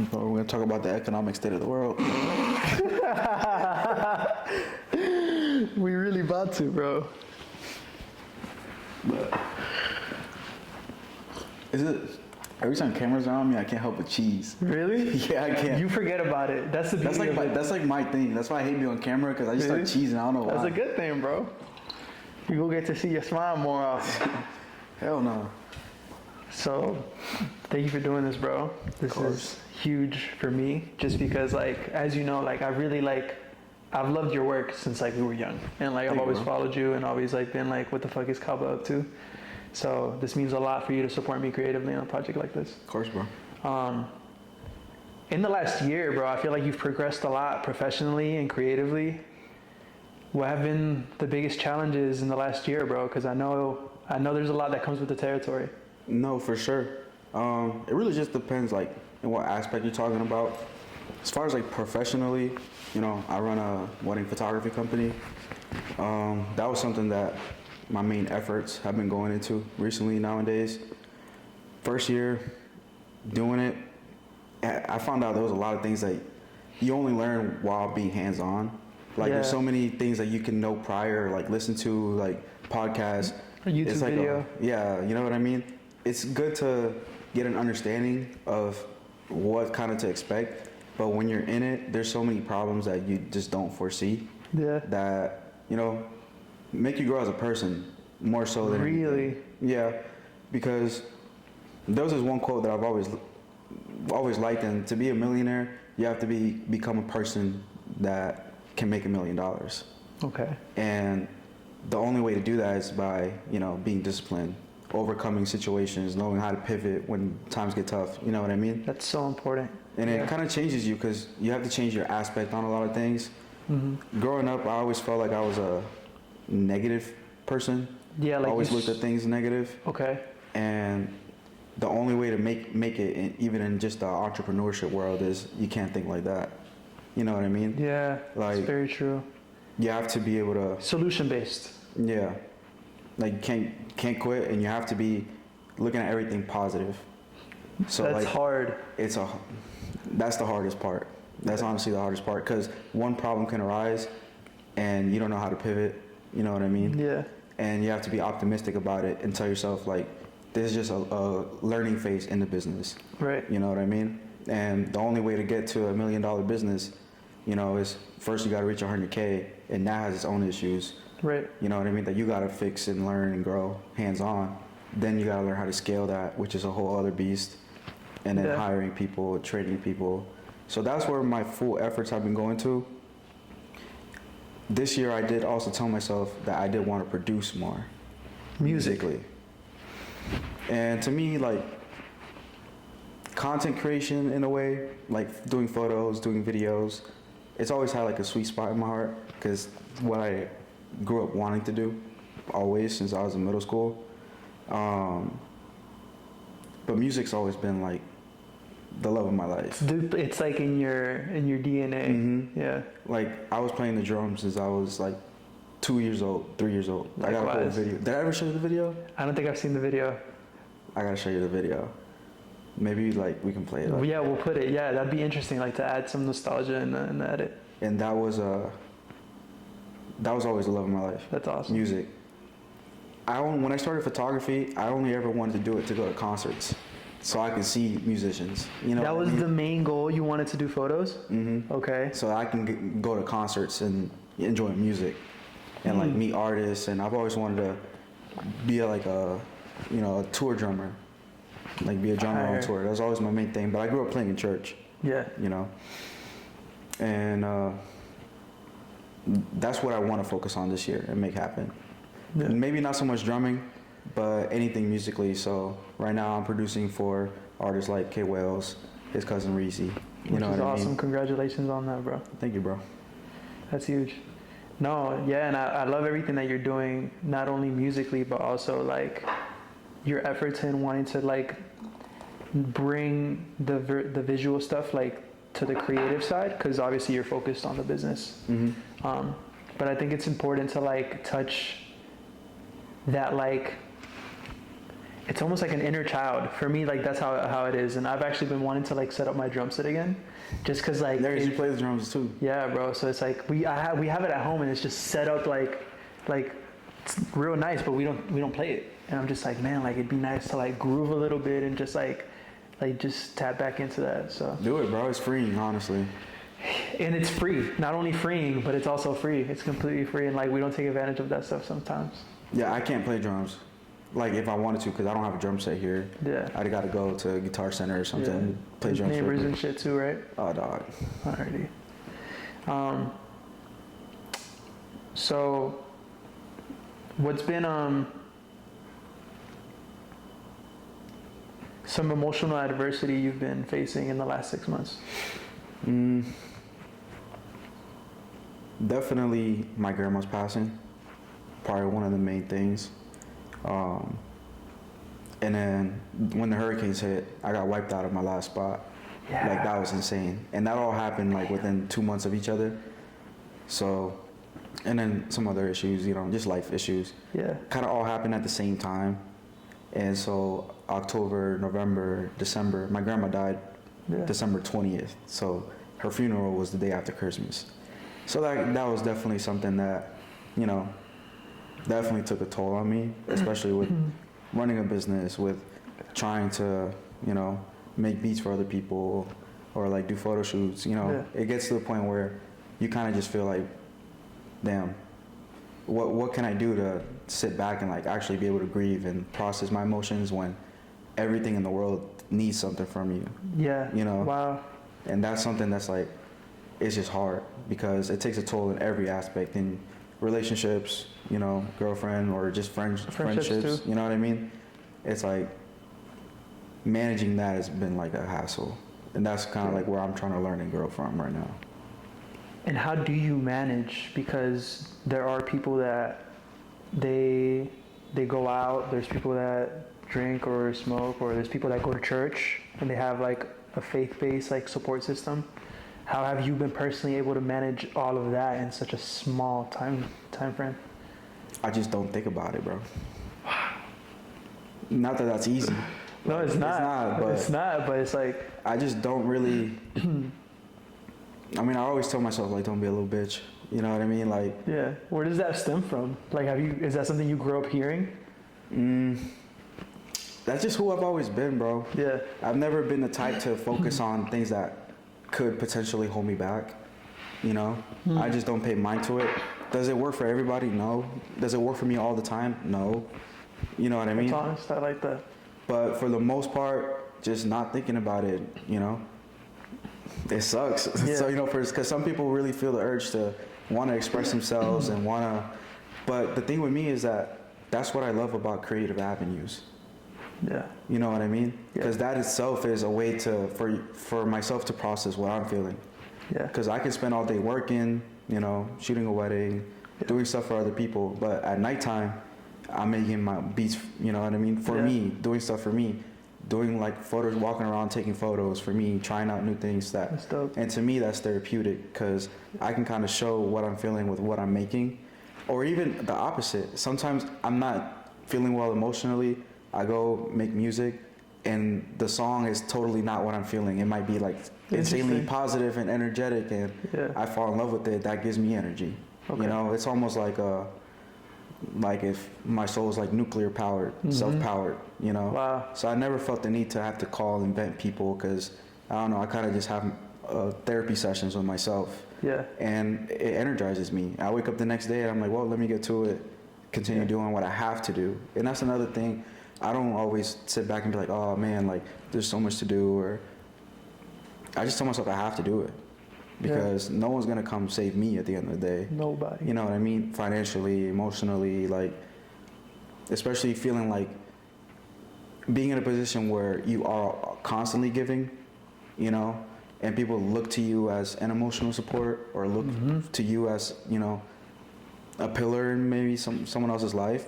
Bro, we're gonna talk about the economic state of the world. We really about to, bro. But is it every time cameras are on me, I can't help but cheese. Really? Yeah, I can't. You forget about it. That's the beauty That's like of it. that's like my thing. That's why I hate being on camera because I just start cheesing. I don't know why. That's a good thing, bro. You will get to see your smile more often. Hell no. So, thank you for doing this, bro. This is huge for me, just because, like, as you know, like, I've loved your work since, like, we were young. And, like, I've always followed you and always, like, been like, what the fuck is Caba up to? So, this means a lot for you to support me creatively on a project like this. Of course, bro. In the last year, bro, I feel like you've progressed a lot professionally and creatively. What have been the biggest challenges in the last year, bro? Because I know there's a lot that comes with the territory. No, for sure. It really just depends, like, in what aspect you're talking about. As far as, like, professionally, you know, I run a wedding photography company. That was something that my main efforts have been going into recently nowadays. First year doing it, I found out there was a lot of things that you only learn while being hands-on. Like, there's so many things that you can know prior, like, listen to, like, podcasts. A YouTube video. Yeah, you know what I mean? It's good to get an understanding of what kind of to expect, but when you're in it, there's so many problems that you just don't foresee. Yeah. That, you know, make you grow as a person more so than really anything. Yeah, because there was this one quote that I've always liked, and to be a millionaire, you have to become a person that can make $1 million. Okay. And the only way to do that is by, you know, being disciplined, overcoming situations, knowing how to pivot when times get tough. You know what I mean? That's so important. And it kind of changes you because you have to change your aspect on a lot of things. Mm-hmm. Growing up, I always felt like I was a negative person. Yeah, like I always looked at things negative. Okay. And the only way to make it, even in just the entrepreneurship world, is you can't think like that. You know what I mean? Yeah, like, that's very true. You have to be able to solution-based. Yeah, like can't quit, and you have to be looking at everything positive. So that's like, hard. That's the hardest part. That's honestly the hardest part, because one problem can arise, and you don't know how to pivot. You know what I mean? Yeah. And you have to be optimistic about it and tell yourself, like, this is just a learning phase in the business. Right. You know what I mean? And the only way to get to $1 million business, you know, is first you got to reach 100K, and that has its own issues. Right. You know what I mean? That you got to fix and learn and grow hands-on. Then you got to learn how to scale that, which is a whole other beast. And then hiring people, training people. So that's where my full efforts have been going to. This year I did also tell myself that I did want to produce more. Musically. And to me, like, content creation in a way, like doing photos, doing videos, it's always had like a sweet spot in my heart, because what I grew up wanting to do always since I was in middle school. But music's always been like the love of my life. It's like in your DNA. Mm-hmm. Yeah. Like, I was playing the drums since I was like 2 years old, 3 years old. Likewise. I got a cool video. Did I ever show you the video? I don't think I've seen the video. I gotta show you the video. Maybe like we can play it. Yeah, we'll put it. Yeah, that'd be interesting. Like, to add some nostalgia in the edit. And that was always the love of my life. That's awesome. Music. When I started photography, I only ever wanted to do it to go to concerts, so I can see musicians. You know, that was the main goal. You wanted to do photos. Mm-hmm. Okay. So I can go to concerts and enjoy music, and like meet artists. And I've always wanted to be like a tour drummer, like be a drummer on tour. That was always my main thing. But I grew up playing in church. Yeah. You know, and that's what I want to focus on this year and make happen. Yeah. Maybe not so much drumming, but anything musically. So right now I'm producing for artists like K. Wales, his cousin Reese. You know what I mean? Awesome. Congratulations on that, bro. Thank you, bro. That's huge. No, yeah, and I love everything that you're doing, not only musically, but also like your efforts in wanting to like bring the visual stuff like to the creative side, because obviously you're focused on the business. Mm-hmm. But I think it's important to like touch that, like, it's almost like an inner child for me. Like that's how it is. And I've actually been wanting to like set up my drum set again, just cause like There, you play the drums too. yeah, bro. So it's like we have it at home and it's just set up like it's real nice, but we don't play it. And I'm just like, man, like it'd be nice to like groove a little bit and just like just tap back into that. So do it, bro. It's freeing, honestly. And it's free. Not only freeing, but it's also free. It's completely free, and like we don't take advantage of that stuff sometimes. Yeah, I can't play drums. Like if I wanted to, because I don't have a drum set here. Yeah. I'd got to go to a guitar center or something and play drums. Neighbors and shit too, right? Oh, dog. Alrighty. So, what's been some emotional adversity you've been facing in the last 6 months? Definitely my grandma's passing. Probably one of the main things. And then when the hurricanes hit, I got wiped out of my last spot. Yeah. Like that was insane. And that all happened like within 2 months of each other. So, and then some other issues, you know, just life issues. Yeah. Kind of all happened at the same time. And so October, November, December, my grandma died December 20th. So her funeral was the day after Christmas. So that was definitely something that, you know, definitely took a toll on me, especially with running a business, with trying to, you know, make beats for other people or like do photo shoots. You know, it gets to the point where you kind of just feel like, damn, what can I do to sit back and like actually be able to grieve and process my emotions when everything in the world needs something from you? Yeah. You know? Wow. And that's something that's like, it's just hard because it takes a toll in every aspect, in relationships, you know, girlfriend or just friendships, too. you know what I mean? It's like managing that has been like a hassle. And that's kind of like where I'm trying to learn and grow from right now. And how do you manage? Because there are people that they go out, there's people that drink or smoke, or there's people that go to church and they have like a faith-based like support system. How have you been personally able to manage all of that in such a small time frame? I just don't think about it, bro. Not that that's easy. No, it's not. It's not, but it's like... I just don't really... I mean, I always tell myself, like, don't be a little bitch. You know what I mean? Like... Yeah. Where does that stem from? Like, is that something you grew up hearing? That's just who I've always been, bro. Yeah. I've never been the type to focus on things that could potentially hold me back, you know? I just don't pay mind to it. Does it work for everybody? No. Does it work for me all the time? No. You know what I mean? That's honest. I like that. But for the most part, just not thinking about it, you know? It sucks. Yeah. So, you know, because some people really feel the urge to want to express themselves and want to... But the thing with me is that that's what I love about creative avenues. Yeah. You know what I mean? Because Yeah. that itself is a way for myself to process what I'm feeling. Yeah. Because I can spend all day working, you know, shooting a wedding, doing stuff for other people. But at nighttime, I'm making my beats, you know what I mean? For me, doing stuff for me. Doing like photos, walking around, taking photos for me, trying out new things. That's dope. And to me, that's therapeutic because I can kind of show what I'm feeling with what I'm making. Or even the opposite. Sometimes I'm not feeling well emotionally. I go make music and the song is totally not what I'm feeling. It might be like insanely positive and energetic and I fall in love with it. That gives me energy. Okay. You know, it's almost like if my soul is like nuclear powered, self-powered, you know? Wow. So I never felt the need to have to call and vent people because, I don't know, I kind of just have therapy sessions with myself. Yeah. And it energizes me. I wake up the next day and I'm like, well, let me get to it, continue doing what I have to do. And that's another thing. I don't always sit back and be like, oh man, like there's so much to do, or I just tell myself I have to do it because no one's gonna come save me at the end of the day. Nobody. You know what I mean? Financially, emotionally, like, especially feeling like being in a position where you are constantly giving, you know, and people look to you as an emotional support or look to you as, you know, a pillar in maybe someone else's life.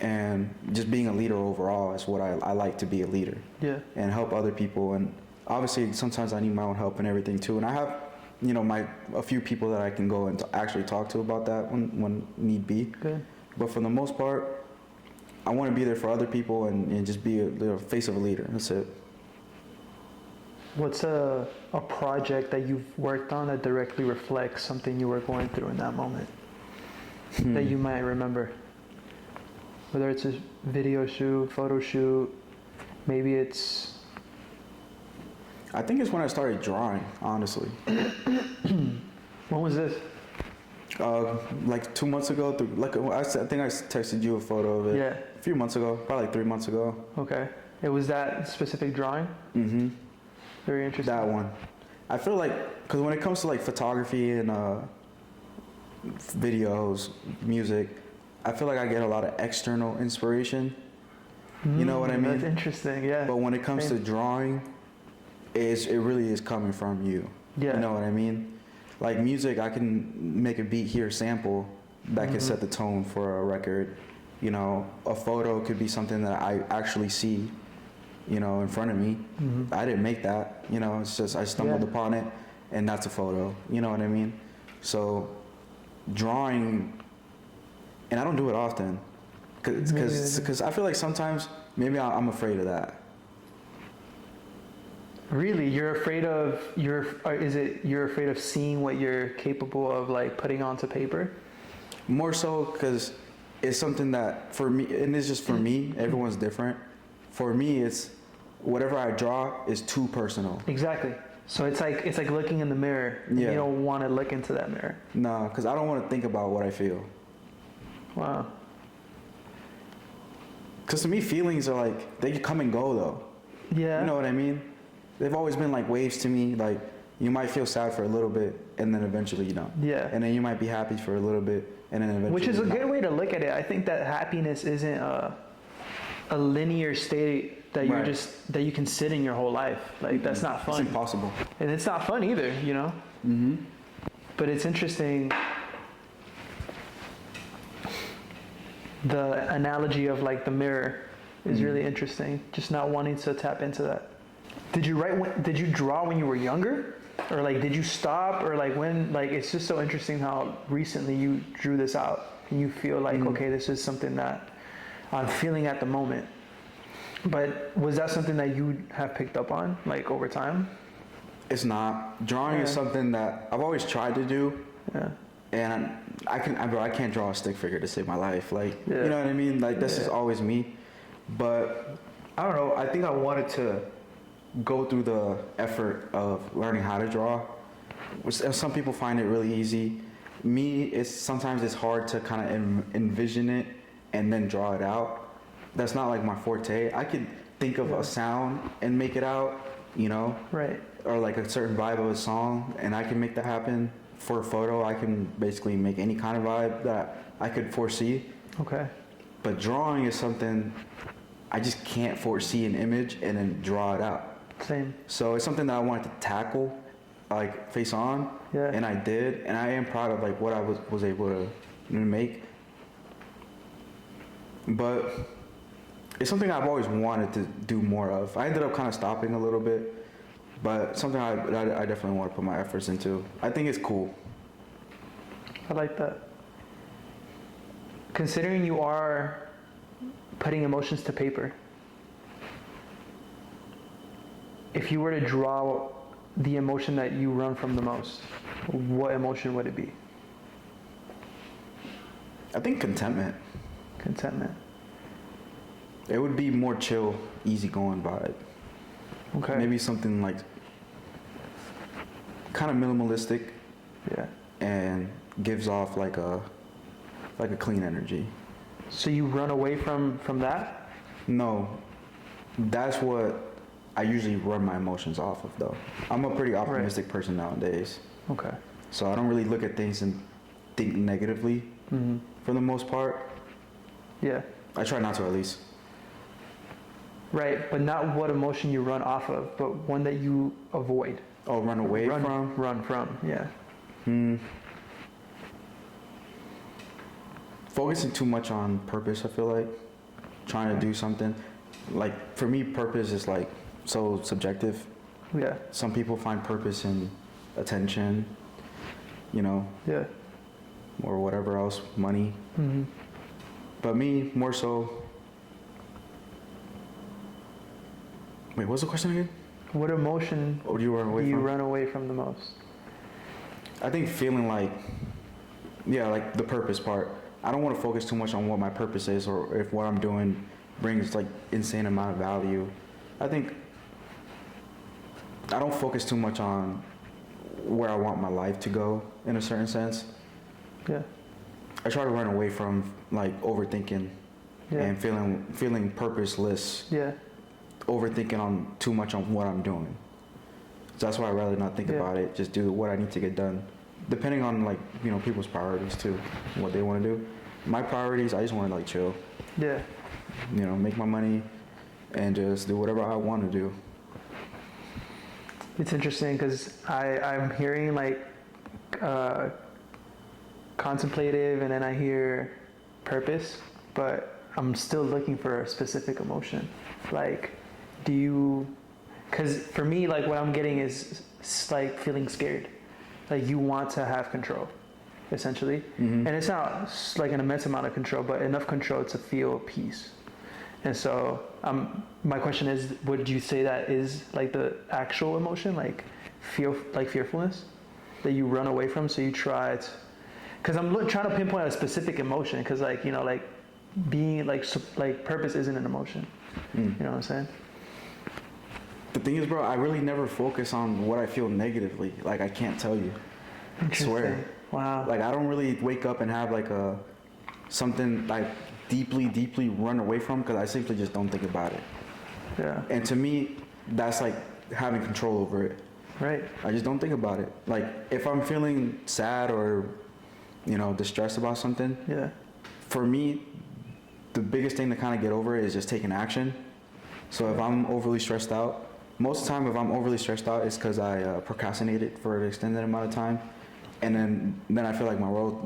And just being a leader overall is what I like to be a leader. Yeah. And help other people. And obviously sometimes I need my own help and everything too. And I have, you know, a few people that I can go and actually talk to about that when need be. Good. But for the most part, I want to be there for other people and just be the face of a leader. That's it. What's a project that you've worked on that directly reflects something you were going through in that moment that you might remember? Whether it's a video shoot, photo shoot, maybe it's... I think it's when I started drawing, honestly. When was this? Like 2 months ago. I think I texted you a photo of it. Yeah. A few months ago, probably like 3 months ago. Okay. It was that specific drawing? Mm-hmm. Very interesting. That one. I feel like, because when it comes to like photography and videos, music, I feel like I get a lot of external inspiration. You know what I mean? That's interesting, yeah. But when it comes to drawing, it really is coming from you. Yeah. You know what I mean? Like music, I can make a beat here, sample, that can set the tone for a record. You know, a photo could be something that I actually see, you know, in front of me. I didn't make that, you know, it's just I stumbled upon it and that's a photo, you know what I mean? So drawing, and I don't do it often, because I feel like sometimes maybe I'm afraid of that. Really, you're afraid of you're afraid of seeing what you're capable of like putting onto paper? More so because it's something that for me, and it's just for me, everyone's different. For me, it's whatever I draw is too personal. Exactly. So it's like looking in the mirror. Yeah. You don't want to look into that mirror. No, because I don't want to think about what I feel. Wow. Because to me, feelings are like, they come and go though. Yeah. You know what I mean? They've always been like waves to me. Like, you might feel sad for a little bit, and then eventually you don't. Yeah. And then you might be happy for a little bit, and then eventually Which is a you're good not. way to look at it. I think that happiness isn't a linear state that you're that you can sit in your whole life. Like, that's not fun. It's impossible. And it's not fun either, you know? Mm-hmm. But it's interesting, the analogy of like the mirror is really interesting. Just not wanting to tap into that. Did you draw when you were younger? Or like, did you stop? Or like when, like, it's just so interesting how recently you drew this out and you feel like, okay, this is something that I'm feeling at the moment. But was that something that you have picked up on, like, over time? It's not. Drawing is something that I've always tried to do. Yeah. And I can't draw a stick figure to save my life. Like, you know what I mean? Like, this is always me. But I don't know. I think I wanted to go through the effort of learning how to draw. Which some people find it really easy. Me, sometimes it's hard to kind of envision it and then draw it out. That's not like my forte. I could think of a sound and make it out, you know? Right. Or like a certain vibe of a song, and I can make that happen. For a photo, I can basically make any kind of vibe that I could foresee. Okay. But drawing is something I just can't foresee an image and then draw it out. Same. So it's something that I wanted to tackle, like face on, and I did, and I am proud of like what I was able to make. But it's something I've always wanted to do more of. I ended up kind of stopping a little bit, but something I definitely want to put my efforts into. I think it's cool. I like that. Considering you are putting emotions to paper, if you were to draw the emotion that you run from the most, what emotion would it be? I think contentment. Contentment. It would be more chill, easygoing vibe. Okay. Maybe something like kind of minimalistic. Yeah. And gives off like a clean energy. So you run away from that? No, that's what I usually run my emotions off of though. I'm a pretty optimistic person nowadays. Okay. So I don't really look at things and think negatively for the most part. Yeah. I try not to, at least. Right, but not what emotion you run off of, but one that you avoid. Oh, run away from? Run from, yeah. Focusing too much on purpose, I feel like. Trying to do something. Like, for me, purpose is like so subjective. Yeah. Some people find purpose in attention, you know. Yeah. Or whatever else, money. But me, more so, Wait, what's the question again? What emotion Or do you run away do you from? run away from the most? I think feeling like, yeah, like the purpose part. I don't want to focus too much on what my purpose is or if what I'm doing brings like insane amount of value. I think I don't focus too much on where I want my life to go in a certain sense. Yeah. I try to run away from like overthinking Yeah. and feeling purposeless, Yeah. overthinking on too much on what I'm doing. So that's why I'd rather not think Yeah. about it, just do what I need to get done. Depending on like, you know, people's priorities too, what they want to do. My priorities, I just want to like chill, Yeah. you know, make my money and just do whatever I want to do. It's interesting because I'm hearing like contemplative, and then I hear purpose, but I'm still looking for a specific emotion. Like, do you? Because for me, like what I'm getting is like feeling scared. Like you want to have control, essentially, and it's not like an immense amount of control, but enough control to feel peace. And so, my question is, would you say that is like the actual emotion, like fearfulness, that you run away from? So you try to, because I'm trying to pinpoint a specific emotion, because like, you know, like being like purpose isn't an emotion. You know what I'm saying? The thing is, bro, I really never focus on what I feel negatively. Like I can't tell you. I swear. Wow. Like I don't really wake up and have like something like deeply run away from because I simply just don't think about it. Yeah. And to me, that's like having control over it. Right. I just don't think about it. Like if I'm feeling sad or, you know, distressed about something, Yeah. for me, the biggest thing to kind of get over it is just taking action. So if I'm overly stressed out, most of the time if I'm overly stressed out, it's because I procrastinated for an extended amount of time. And then I feel like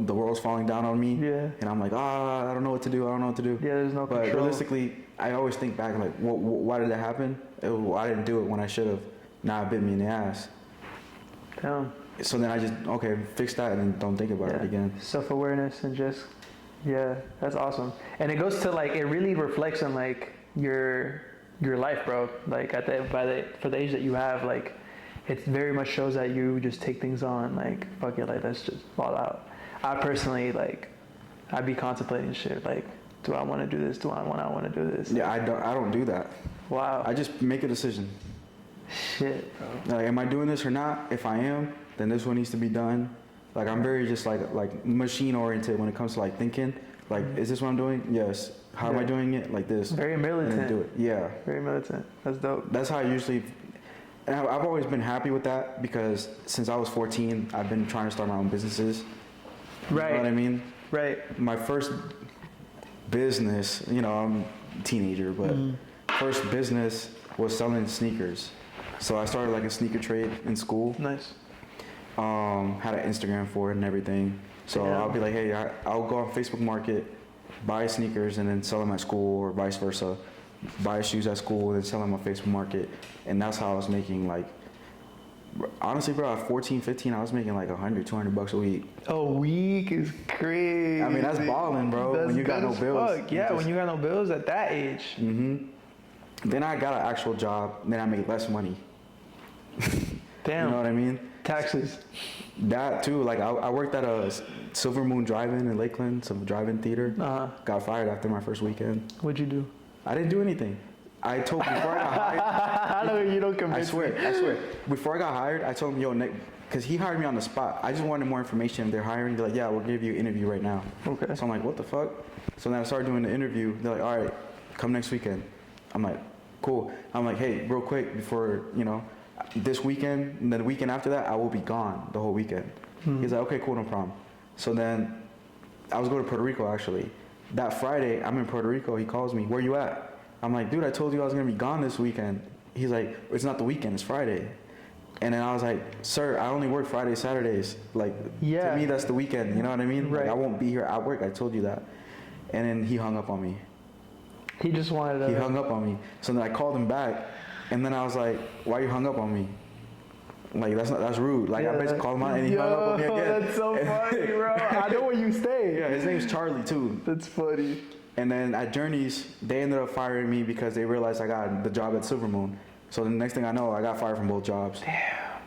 the world's falling down on me. Yeah. And I'm like, I don't know what to do. Yeah, there's no But control. realistically, I always think back like, why did that happen? I didn't do it when I should have. Now it bit me in the ass. Damn. So then I just, okay, fix that and then don't think about it again. Self-awareness and just, yeah, that's awesome. And it goes to like, it really reflects on like your life, bro. Like for the age that you have, like it very much shows that you just take things on, like, fuck it, like let's just fall out. I personally, like, I'd be contemplating shit, like, do I want to do this? Do I want to do this? Yeah, I don't do that. Wow. I just make a decision. Shit, bro. Like, am I doing this or not? If I am, then this one needs to be done. Like, I'm very just like machine oriented when it comes to like thinking. Like, is this what I'm doing? Yes. How am I doing it? Like this. Very And militant. then do it. Yeah. Very militant. That's dope. That's how I usually. And I've always been happy with that because since I was 14, I've been trying to start my own businesses. Right. You know what I mean? Right. My first business, you know, I'm a teenager, but first business was selling sneakers. So I started like a sneaker trade in school. Nice. Had an Instagram for it and everything. So Yeah. I'll be like, hey, I'll go on Facebook Market, buy sneakers and then sell them at school or vice versa. Buy shoes at school and then sell them on Facebook Market. And that's how I was making like, honestly, bro, at 14, 15, I was making like $100-200 a week. A week is crazy. I mean, that's balling, bro, That's when you got good no as bills. fuck. Yeah, when you got no bills at that age. Then I got an actual job, then I made less money. Damn. You know what I mean? Taxes. That too, like I worked at a Silver Moon Drive-In in Lakeland, some drive-in theater. Got fired after my first weekend. What'd you do? I didn't do anything. I told before I got hired. I know you don't convince I swear. Before I got hired, I told him, yo, Nick, because he hired me on the spot. I just wanted more information. If they're hiring, they're like, yeah, we'll give you an interview right now. Okay. So I'm like, what the fuck? So then I started doing the interview. They're like, all right, come next weekend. I'm like, cool. I'm like, hey, real quick, before, you know, this weekend, and then the weekend after that, I will be gone the whole weekend. He's like, okay, cool, no problem. So then I was going to Puerto Rico, actually. That Friday, I'm in Puerto Rico. He calls me, where you at? I'm like, dude, I told you I was going to be gone this weekend. He's like, it's not the weekend, it's Friday. And then I was like, sir, I only work Fridays, Saturdays. Like, Yeah. to me, that's the weekend. You know what I mean? Right. Like, I won't be here at work. I told you that. And then he hung up on me. He just wanted to. He hung up on me. So then I called him back. And then I was like, why you hung up on me? Like, that's rude. Like, I basically called him out and he hung up on me again. That's so funny, bro. I know where you stay. Yeah, his name's Charlie, too. That's funny. And then at Journeys, they ended up firing me because they realized I got the job at Silver Moon. So the next thing I know, I got fired from both jobs. Damn.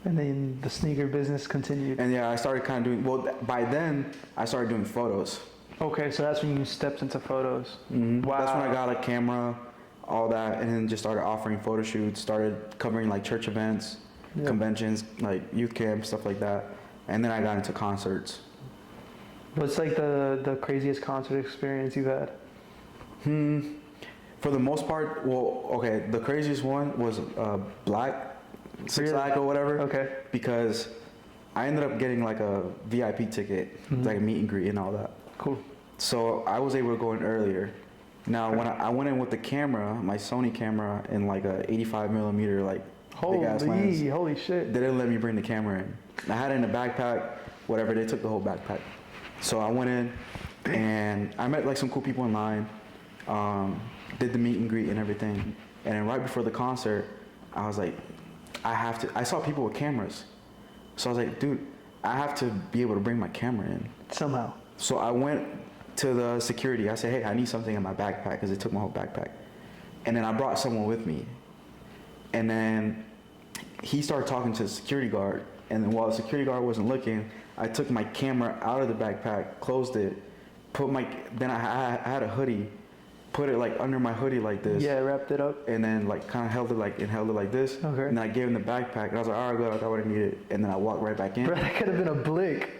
And then the sneaker business continued. And yeah, I started kind of doing, well, by then, I started doing photos. Okay, so that's when you stepped into photos. Mm-hmm. Wow. That's when I got a camera, all that, and then just started offering photo shoots, started covering like church events, conventions, like youth camps, stuff like that. And then I got into concerts. What's like the craziest concert experience you've had? For the most part, well, okay, the craziest one was Black, Six Flags or whatever. Okay. Because I ended up getting like a VIP ticket, like a meet and greet and all that. Cool. So I was able to go in earlier. Now, when I went in with the camera, my Sony camera, and like a 85 millimeter, like big ass lens, holy shit. they didn't let me bring the camera in. I had it in a backpack, whatever. They took the whole backpack. So I went in, and I met like some cool people in line. Did the meet and greet and everything. And then right before the concert, I was like, I saw people with cameras. So I was like, dude, I have to be able to bring my camera in. Somehow. So I went to the security. I said, hey, I need something in my backpack because they took my whole backpack. And then I brought someone with me. And then he started talking to the security guard. And then while the security guard wasn't looking, I took my camera out of the backpack, closed it, then I had a hoodie, put it like under my hoodie like this. Yeah, wrapped it up. And then like kind of held it like this. Okay. And then I gave him the backpack. And I was like, all right, good, I got what I needed. And then I walked right back in. Bro, that could have been a blick.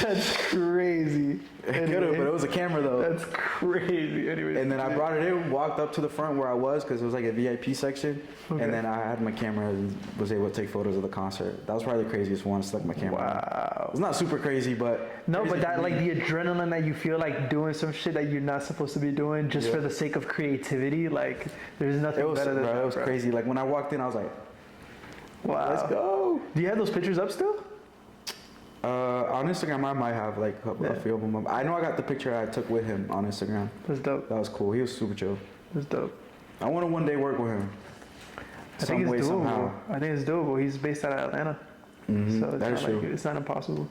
That's crazy. It could have, but it was a camera though. That's crazy. Anyway. And then I brought it in, walked up to the front where I was because it was like a VIP section. Okay. And then I had my camera and was able to take photos of the concert. That was probably the craziest one. Stuck my camera. Wow. It's not super crazy, but no, but that like the adrenaline that you feel like doing some shit that you're not supposed to be doing just for the sake of creativity. Like there's nothing better than that. It was crazy. Like when I walked in, I was like, wow, let's go. Do you have those pictures up still? On Instagram, I might have like a few of them. I know I got the picture I took with him on Instagram. That's dope. That was cool. He was super chill. That's dope. I want to one day work with him. I think it's doable. I think it's doable. He's based out of Atlanta. Mm-hmm. So it's not, like, it's not impossible.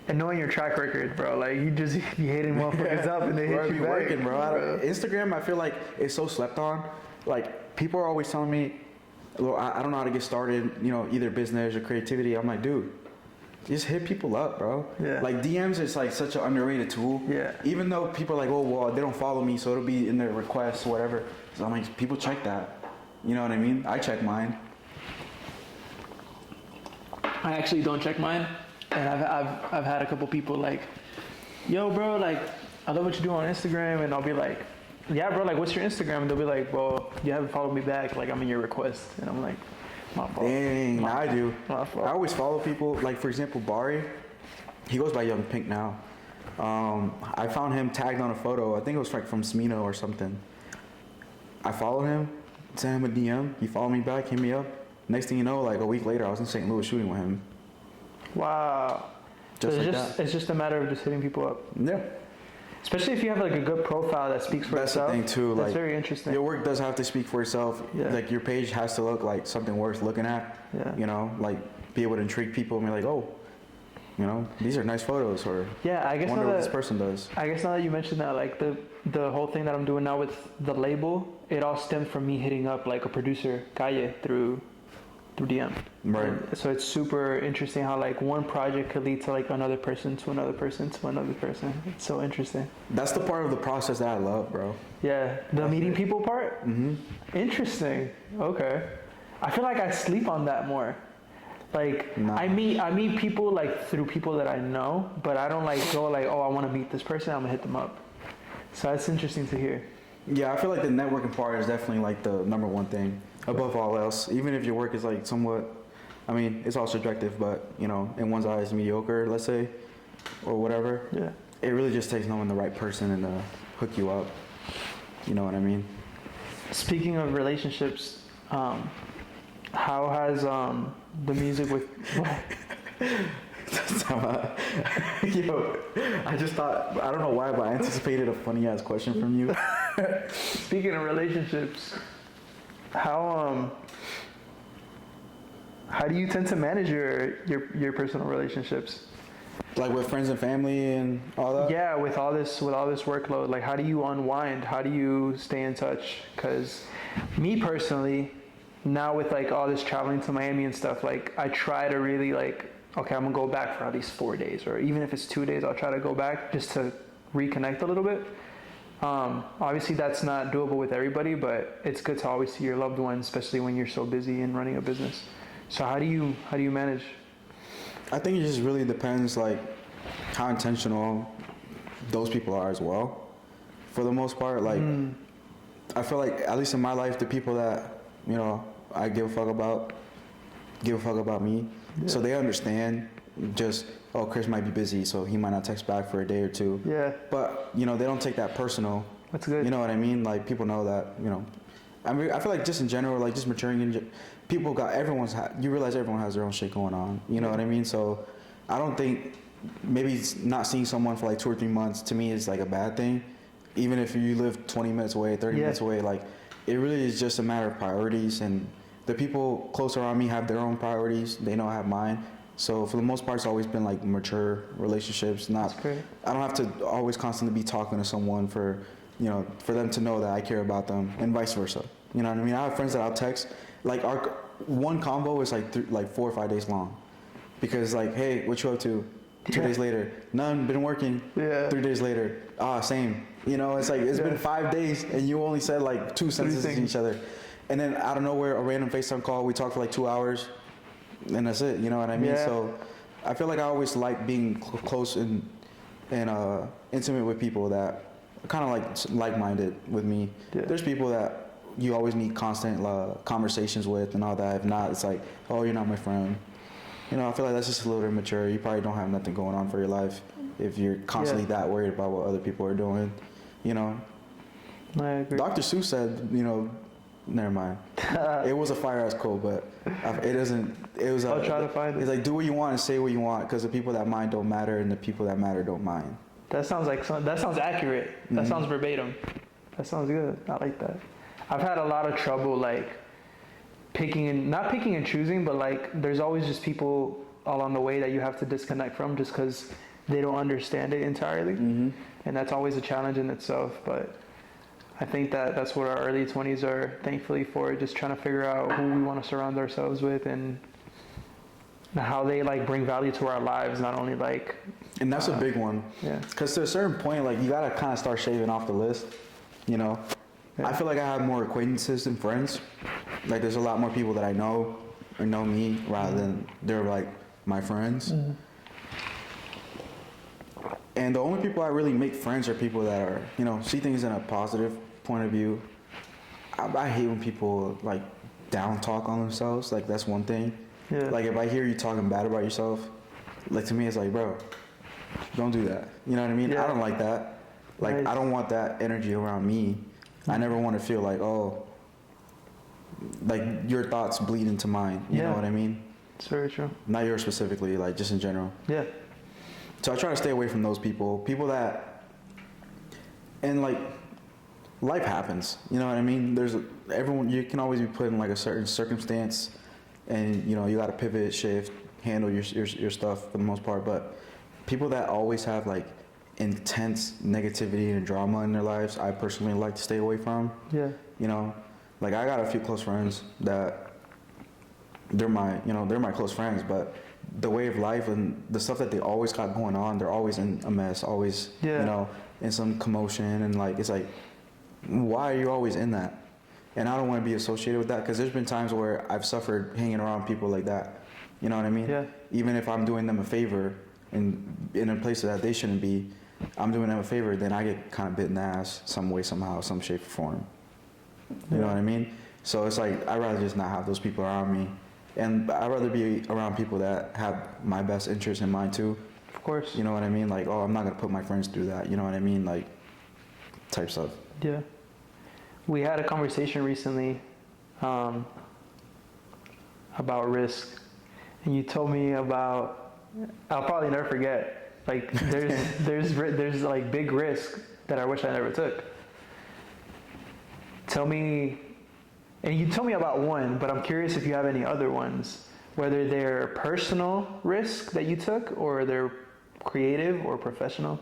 And knowing your track record, bro, like you just be hitting motherfuckers up and they hit you back. Working, bro. Instagram, I feel like it's so slept on. Like people are always telling me, well, I don't know how to get started, you know, either business or creativity. I'm like, dude, just hit people up, bro. Yeah. Like DMs is like such an underrated tool. Yeah. Even though people are like, oh, well, they don't follow me, so it'll be in their requests or whatever. So I'm like, people check that. You know what I mean? I check mine. I actually don't check mine, and I've had a couple people like, yo, bro, like I love what you do on Instagram, and I'll be like, yeah, bro, like what's your Instagram? And they'll be like, well, you haven't followed me back, like I'm in your request, and I'm like, my fault. Dang, I do. My fault. I always follow people. Like for example, Bari, he goes by Young Pink now. I found him tagged on a photo. I think it was like from Smino or something. I followed him, sent him a DM. He followed me back, hit me up. Next thing you know, like a week later, I was in St. Louis shooting with him. Wow. Just so like that. It's just a matter of just hitting people up. Yeah. Especially if you have like a good profile that speaks for That's itself. the thing too. That's like, very interesting. Your work does have to speak for itself. Yeah. Like your page has to look like something worth looking at. Yeah. You know, like be able to intrigue people and be like, oh, you know, these are nice photos, or yeah, I guess wonder what this person does. I guess now that you mentioned that, like the whole thing that I'm doing now with the label, it all stemmed from me hitting up like a producer, Calle, through DM. Right. And so it's super interesting how like one project could lead to like another person to another person to another person. It's so interesting. That's the part of the process that I love, bro. Yeah, the meeting people part. Mm-hmm. Interesting. Okay. I feel like I sleep on that more. Like nah. I meet people like through people that I know, but I don't like go like, oh, I want to meet this person, I'm gonna hit them up. So that's interesting to hear. Yeah, I feel like the networking part is definitely like the number one thing above all else. Even if your work is like somewhat, I mean, it's all subjective, but you know, in one's eyes, mediocre, let's say, or whatever. Yeah. It really just takes knowing the right person and hook you up. You know what I mean? Speaking of relationships, how has the music with Yo, I just thought, I don't know why, but I anticipated a funny ass question from you. Speaking of relationships, how do you tend to manage your personal relationships? Like with friends and family and all that? Yeah, with all this workload, like how do you unwind? How do you stay in touch? Because me personally, now with like all this traveling to Miami and stuff, like I try to really like, okay, I'm gonna go back for at least 4 days, or even if it's 2 days, I'll try to go back just to reconnect a little bit. Obviously that's not doable with everybody, but it's good to always see your loved ones, especially when you're so busy and running a business. So how do you manage? I think it just really depends, like, how intentional those people are as well. For the most part, like, I feel like, at least in my life, the people that, you know, I give a fuck about me. Yeah. So they understand just, oh, Chris might be busy, so he might not text back for a day or two. Yeah. But, you know, they don't take that personal. That's good. You know what I mean? Like, people know that, you know. I mean, I feel like just in general, like, just maturing in you realize everyone has their own shit going on. You know what I mean? So I don't think maybe not seeing someone for like 2 or 3 months to me is like a bad thing. Even if you live 20 minutes away, 30 minutes away, like, it really is just a matter of priorities. And the people close around me have their own priorities. They know I have mine. So for the most part, it's always been like mature relationships. I don't have to always constantly be talking to someone for them to know that I care about them, and vice versa. You know what I mean? I have friends that I'll text. Like, our one combo is like 4 or 5 days long, because like, hey, what you up to? 2 days later, none, been working. 3 days later, same. You know, it's like, it's been 5 days and you only said like 2 sentences to each other. And then out of nowhere, a random FaceTime call, we talk for like 2 hours and that's it. You know what I mean? So I feel like I always like being close and intimate with people that are kind of like-minded with me. Yeah. There's people that you always need constant conversations with and all that. If not, it's like, oh, you're not my friend. You know, I feel like that's just a little immature. You probably don't have nothing going on for your life if you're constantly that worried about what other people are doing. You know, I agree. Dr. Seuss said, you know, never mind. It was a fire-ass quote, but it doesn't. It was. I'll try to find it. It's like, do what you want and say what you want, because the people that mind don't matter, and the people that matter don't mind. That sounds accurate. That sounds verbatim. That sounds good. I like that. I've had a lot of trouble like not picking and choosing, but like there's always just people along the way that you have to disconnect from just because they don't understand it entirely. And that's always a challenge in itself. But I think that's what our early 20s are thankfully for, just trying to figure out who we want to surround ourselves with and how they like bring value to our lives, not only like. And that's a big one. Yeah. Because to a certain point, like, you got to kind of start shaving off the list, you know. Yeah. I feel like I have more acquaintances than friends. Like, there's a lot more people that I know or know me rather than they're like my friends. And the only people I really make friends are people that are, you know, see things in a positive point of view. I hate when people like down talk on themselves. Like, that's one thing. Yeah. Like, if I hear you talking bad about yourself, like, to me it's like, bro, don't do that. You know what I mean? Yeah. I don't like that. Like, right. I don't want that energy around me. I never want to feel like, oh, like your thoughts bleed into mine. You know what I mean? It's very true. Not yours specifically, like just in general. Yeah. So I try to stay away from those people and like, life happens. You know what I mean? You can always be put in like a certain circumstance, and you know, you got to pivot, shift, handle your stuff for the most part. But people that always have like intense negativity and drama in their lives, I personally like to stay away from. Yeah. You know, like, I got a few close friends that they're my close friends, but the way of life and the stuff that they always got going on, they're always in a mess, always, you know, in some commotion, and like, it's like, why are you always in that? And I don't want to be associated with that, because there's been times where I've suffered hanging around people like that. You know what I mean? Yeah. Even if I'm doing them a favor and in a place that they shouldn't be, I'm doing them a favor, then I get kind of bit in the ass some way, somehow, some shape or form. You know what I mean? So it's like, I'd rather just not have those people around me. And I'd rather be around people that have my best interest in mind too. Of course. You know what I mean? Like, oh, I'm not going to put my friends through that. You know what I mean? Like, type stuff. Yeah. We had a conversation recently about risk. And you told me about, I'll probably never forget, like, there's like big risk that I wish I never took. Tell me, and you told me about one, but I'm curious if you have any other ones, whether they're personal risk that you took or they're creative or professional?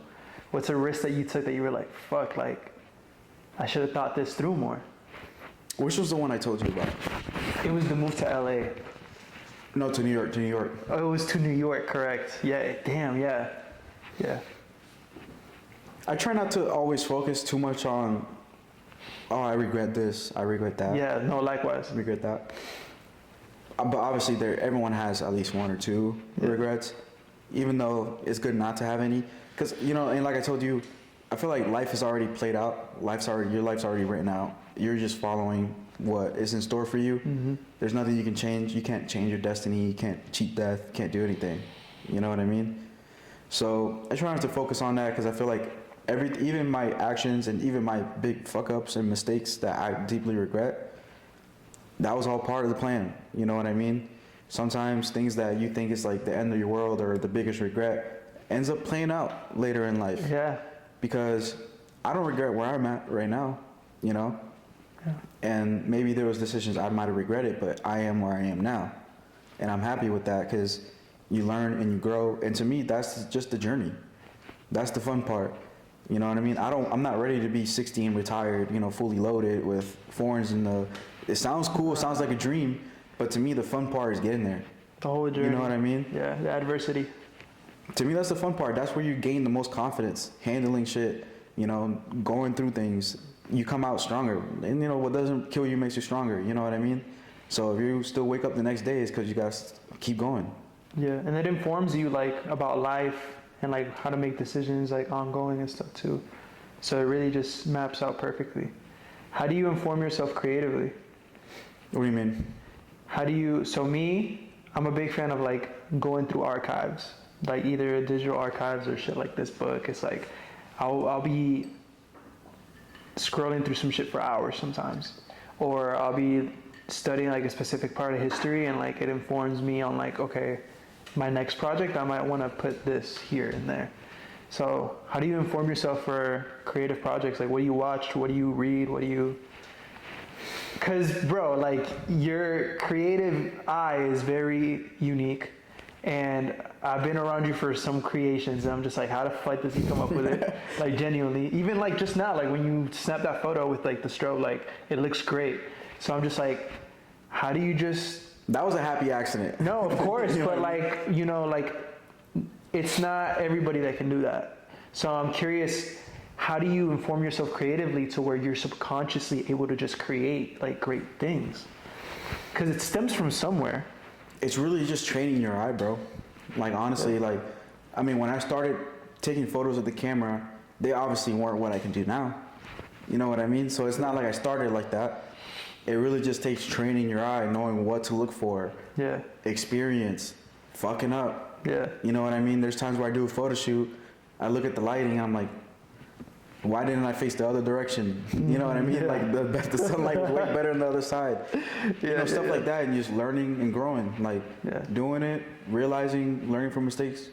What's a risk that you took that you were like, fuck, like, I should have thought this through more? Which was the one I told you about? It was the move to LA. No, to New York, to New York. Oh, it was to New York, correct. Yeah, damn, yeah. Yeah. I try not to always focus too much on, oh, I regret this, I regret that. Yeah, no, likewise. I regret that. But obviously, everyone has at least one or two regrets, even though it's good not to have any. Because, you know, and like I told you, I feel like life is already played out. Your life's already written out. You're just following what is in store for you. Mm-hmm. There's nothing you can change. You can't change your destiny. You can't cheat death. You can't do anything. You know what I mean? So I try not to focus on that because I feel like even my actions and even my big fuck ups and mistakes that I deeply regret, that was all part of the plan. You know what I mean? Sometimes things that you think is like the end of your world or the biggest regret ends up playing out later in life. Yeah. Because I don't regret where I'm at right now, you know? Yeah. And maybe there was decisions I might have regretted, but I am where I am now. And I'm happy with that because you learn and you grow. And to me, that's just the journey. That's the fun part. You know what I mean? I'm not ready to be 60 and retired, you know, fully loaded with foreigns in the... It sounds cool, it sounds like a dream, but to me, the fun part is getting there. The whole journey. You know what I mean? Yeah, the adversity. To me, that's the fun part. That's where you gain the most confidence, handling shit, you know, going through things. You come out stronger. And, you know, what doesn't kill you makes you stronger. You know what I mean? So if you still wake up the next day, it's because you guys keep going. Yeah, and it informs you, like, about life and, like, how to make decisions, like, ongoing and stuff, too. So it really just maps out perfectly. How do you inform yourself creatively? What do you mean? So me, I'm a big fan of, like, going through archives. Like either digital archives or shit like this book. It's like I'll be scrolling through some shit for hours sometimes, or I'll be studying like a specific part of history and like it informs me on like, okay, my next project I might want to put this here and there. So how do you inform yourself for creative projects? Like what do you watch? What do you read? Because bro, like your creative eye is very unique. And I've been around you for some creations, and I'm just like, how the fuck does he come up with it? Like, genuinely. Even, like, just now, like, when you snap that photo with, like, the strobe, like, it looks great. So I'm just like, how do you just... That was a happy accident. No, of course, but, like, you know, like, it's not everybody that can do that. So I'm curious, how do you inform yourself creatively to where you're subconsciously able to just create, like, great things? Because it stems from somewhere. It's really just training your eye, bro. Like, honestly, like, I mean, when I started taking photos with the camera, they obviously weren't what I can do now. You know what I mean? So it's not like I started like that. It really just takes training your eye, knowing what to look for. Yeah. Experience. Fucking up. Yeah. You know what I mean? There's times where I do a photo shoot, I look at the lighting, I'm like, why didn't I face the other direction? You know what I mean? Yeah. Like the sunlight was way better on the other side. You know, stuff like that, and just learning and growing, like doing it, realizing, learning from mistakes,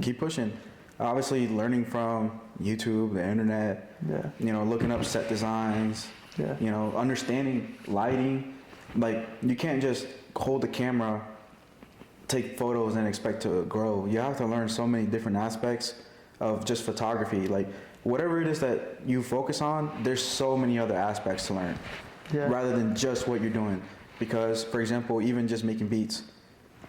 keep pushing. Obviously, learning from YouTube, the internet. You know, looking up set designs. You know, understanding lighting. Like you can't just hold the camera, take photos, and expect to grow. You have to learn so many different aspects of just photography. Like whatever it is that you focus on, there's so many other aspects to learn rather than just what you're doing. Because, for example, even just making beats,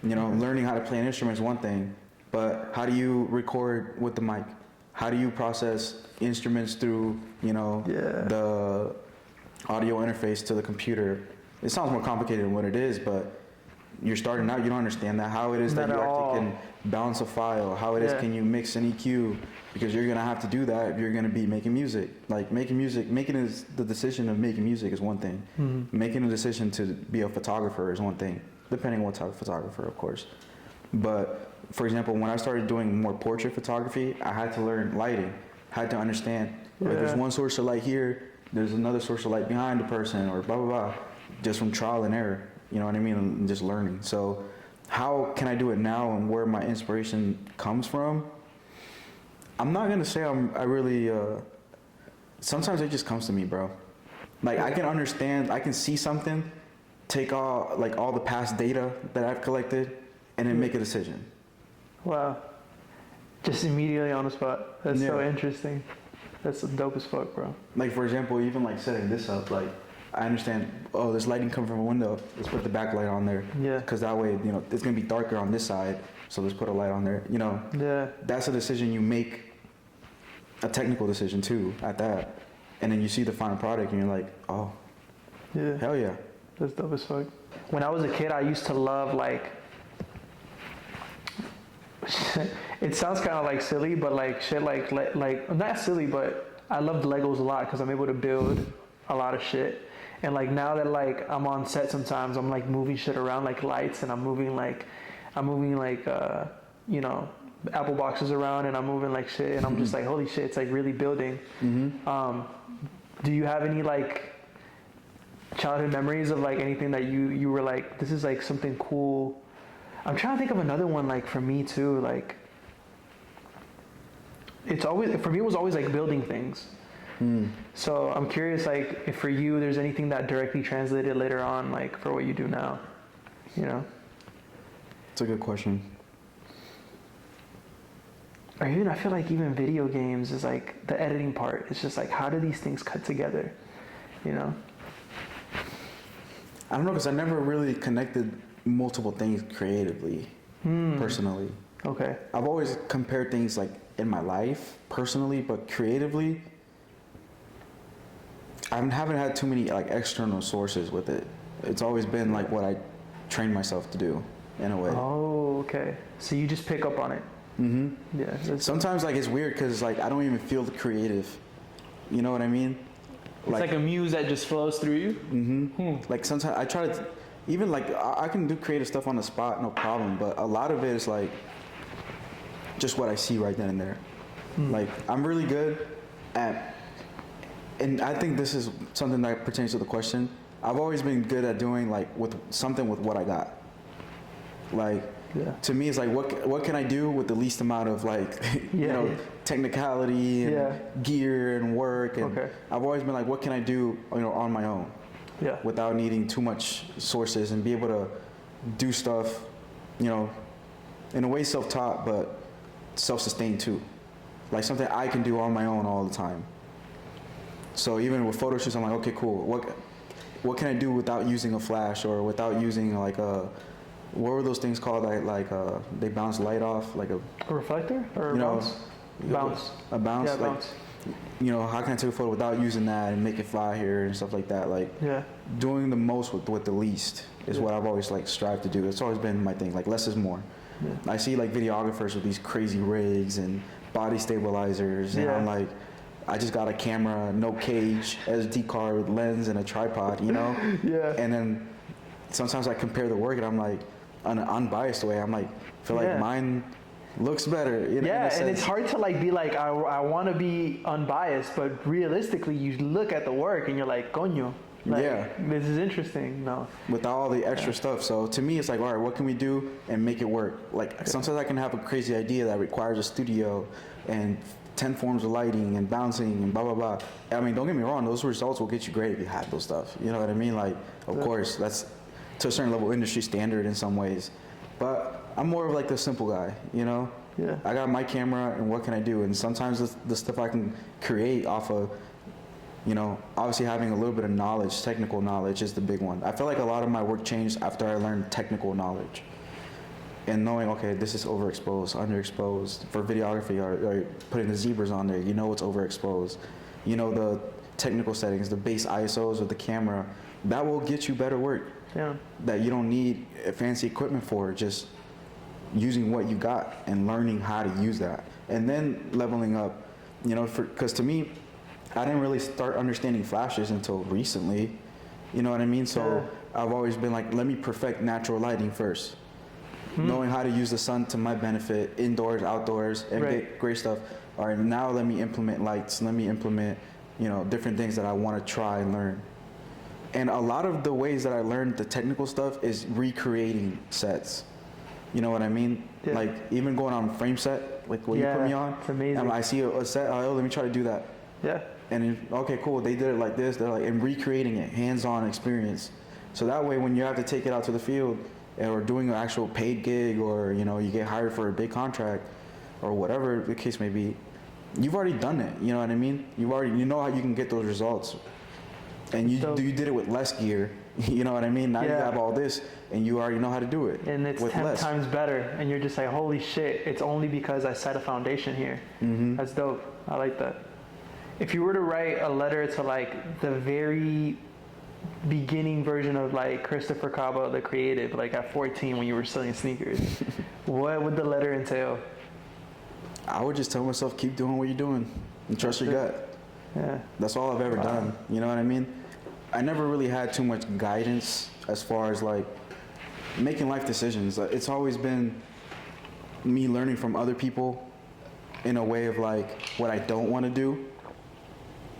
you know, learning how to play an instrument is one thing, but how do you record with the mic? How do you process instruments through, you know, the audio interface to the computer? It sounds more complicated than what it is, but you're starting out, you don't understand that. How it is that you actually can balance a file, how it is can you mix an EQ, because you're gonna have to do that if you're gonna be making music. Like making the decision of making music is one thing. Making a decision to be a photographer is one thing, depending on what type of photographer, of course. But for example, when I started doing more portrait photography, I had to learn lighting, had to understand if there's one source of light here, there's another source of light behind the person, or blah blah blah, just from trial and error. You know what I mean? And just learning. So how can I do it now and where my inspiration comes from? I'm not going to say I really, sometimes it just comes to me, bro. Like I can understand, I can see something, take all the past data that I've collected and then make a decision. Wow. Just immediately on the spot. That's so Yeah. interesting. That's dope as fuck, bro. Like for example, even like setting this up, like I understand. Oh, there's lighting coming from a window. Let's put the backlight on there. Yeah. Because that way, you know, it's gonna be darker on this side. So let's put a light on there. You know. Yeah. That's a decision you make. A technical decision too at that, and then you see the final product and you're like, oh, Yeah. hell yeah. That's dope as fuck. When I was a kid, I used to love like. It sounds kind of like silly, but like shit, like not silly, but I loved Legos a lot because I'm able to build a lot of shit. And like now that like I'm on set, sometimes I'm like moving shit around like lights, and I'm moving like you know, Apple boxes around, and I'm moving like shit, and I'm just like, holy shit, it's like really building. Do you have any like childhood memories of like anything that you were like, this is like something cool? I'm trying to think of another one, like for me too, like it's always, for me it was always like building things. So I'm curious, like if for you there's anything that directly translated later on, like for what you do now, you know? It's a good question. Or even, I feel like even video games is like the editing part. It's just like, how do these things cut together, you know? I don't know, because I never really connected multiple things creatively, personally. Okay. I've always compared things like in my life personally, but creatively, I haven't had too many like external sources with it. It's always been like what I trained myself to do in a way. Oh, okay. So you just pick up on it. Yeah. Sometimes like it's weird because like I don't even feel creative. You know what I mean? It's like a muse that just flows through you. Like sometimes I try to, even like I can do creative stuff on the spot, no problem. But a lot of it is like just what I see right then and there. Like I'm really good at, and I think this is something that pertains to the question. I've always been good at doing like with something with what I got. Like to me, it's like what can I do with the least amount of like you know technicality and gear and work. And I've always been like, what can I do, you know, on my own, without needing too much sources, and be able to do stuff, you know, in a way self-taught but self-sustained too, like something I can do on my own all the time. So even with photo shoots, I'm like, okay, cool. What can I do without using a flash or without using like a, what were those things called that like they bounce light off, like a reflector or you know, bounce? A bounce. Yeah, like, bounce. You know, how can I take a photo without using that and make it fly here and stuff like that? Like doing the most with the least is what I've always like strived to do. It's always been my thing. Like less is more. I see like videographers with these crazy rigs and body stabilizers, and I'm like, I just got a camera, no cage, SD card, lens, and a tripod, you know? And then sometimes I compare the work, and I'm like, on an unbiased way, I'm like, feel like mine looks better. You know, and it's hard to like be like, I want to be unbiased, but realistically, you look at the work and you're like, coño. Like, this is interesting. No. Without all the extra stuff. So to me, it's like, all right, what can we do and make it work? Like sometimes I can have a crazy idea that requires a studio and 10 forms of lighting and bouncing and blah, blah, blah. I mean, don't get me wrong, those results will get you great if you have those stuff. You know what I mean? Like, of course, that's to a certain level industry standard in some ways. But I'm more of like the simple guy, you know? I got my camera, and what can I do? And sometimes the stuff I can create off of, you know, obviously having a little bit of knowledge, technical knowledge is the big one. I feel like a lot of my work changed after I learned technical knowledge. And knowing, okay, this is overexposed, underexposed. For videography, or putting the zebras on there, you know it's overexposed. You know the technical settings, the base ISOs of the camera, that will get you better work. That you don't need fancy equipment for, just using what you got and learning how to use that. And then leveling up, you know, because to me, I didn't really start understanding flashes until recently. You know what I mean? So I've always been like, let me perfect natural lighting first. Knowing how to use the sun to my benefit, indoors, outdoors, and get great stuff. All right, now let me implement lights. Let me implement, you know, different things that I want to try and learn. And a lot of the ways that I learned the technical stuff is recreating sets. You know what I mean? Like even going on frame set, like what you put me on. It's amazing. And I see a set, oh, let me try to do that. And then, okay, cool, they did it like this. They're like, and recreating it, hands-on experience. So that way, when you have to take it out to the field, or doing an actual paid gig, or you know, you get hired for a big contract, or whatever the case may be, you've already done it. You know what I mean? You know how you can get those results, and you did it with less gear. You know what I mean? Now you have all this, and you already know how to do it. And it's with 10 less. times better, and you're just like, holy shit! It's only because I set a foundation here. That's dope. I like that. If you were to write a letter to like the very beginning version of like Christopher Caba, the creative, like at 14 when you were selling sneakers, what would the letter entail? I would just tell myself, keep doing what you're doing and trust your gut. Yeah. That's all I've ever done. You know what I mean? I never really had too much guidance as far as like making life decisions. It's always been me learning from other people in a way of like what I don't want to do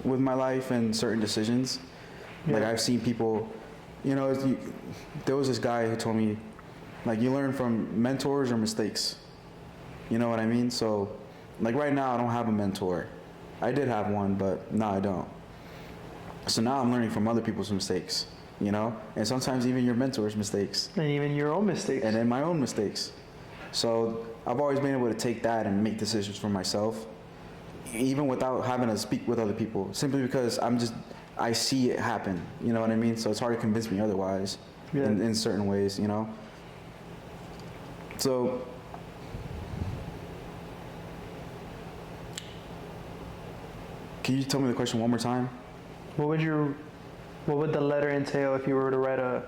with my life and certain decisions. Like I've seen people, you know, there was this guy who told me, like, you learn from mentors or mistakes. You know what I mean? So, like right now I don't have a mentor. I did have one, but no, I don't. So now I'm learning from other people's mistakes, you know? And sometimes even your mentor's mistakes. And even your own mistakes. And then my own mistakes. So I've always been able to take that and make decisions for myself, even without having to speak with other people, simply because I see it happen, you know what I mean? So it's hard to convince me otherwise in certain ways, you know? So, can you tell me the question one more time? What would the letter entail if you were to write a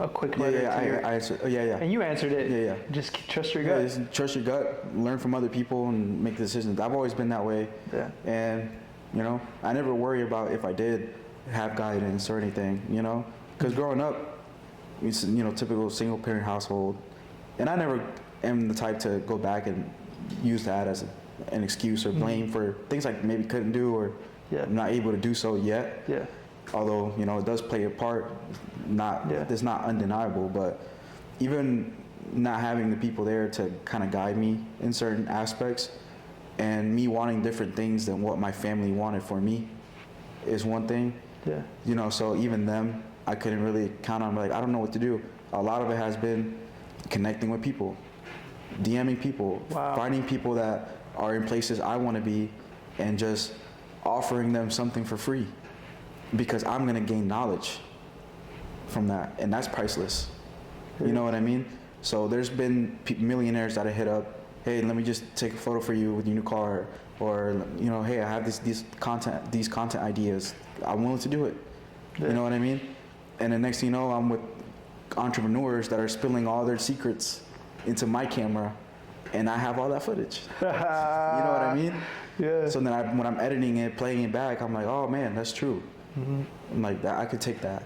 quick letter? I answered. And you answered it. Yeah. Just trust your gut. Just trust your gut. Learn from other people and make decisions. I've always been that way. Yeah. And you know, I never worry about if I did have guidance or anything. You know, because growing up, you know, typical single parent household, and I never am the type to go back and use that as an excuse or blame for things I maybe couldn't do or not able to do so yet. Yeah. Although, you know, it does play a part, it's not undeniable, but even not having the people there to kind of guide me in certain aspects and me wanting different things than what my family wanted for me is one thing. Yeah. You know, so even them, I couldn't really count on, like, I don't know what to do. A lot of it has been connecting with people, DMing people, finding people that are in places I want to be and just offering them something for free. Because I'm going to gain knowledge from that, and that's priceless. You know what I mean? So there's been millionaires that I hit up, hey, let me just take a photo for you with your new car, or, you know, hey, I have these content ideas. I'm willing to do it. You know what I mean? And the next thing you know, I'm with entrepreneurs that are spilling all their secrets into my camera, and I have all that footage. You know what I mean? Yeah. So then when I'm editing it, playing it back, I'm like, oh man, that's true. I'm like, that I could take that.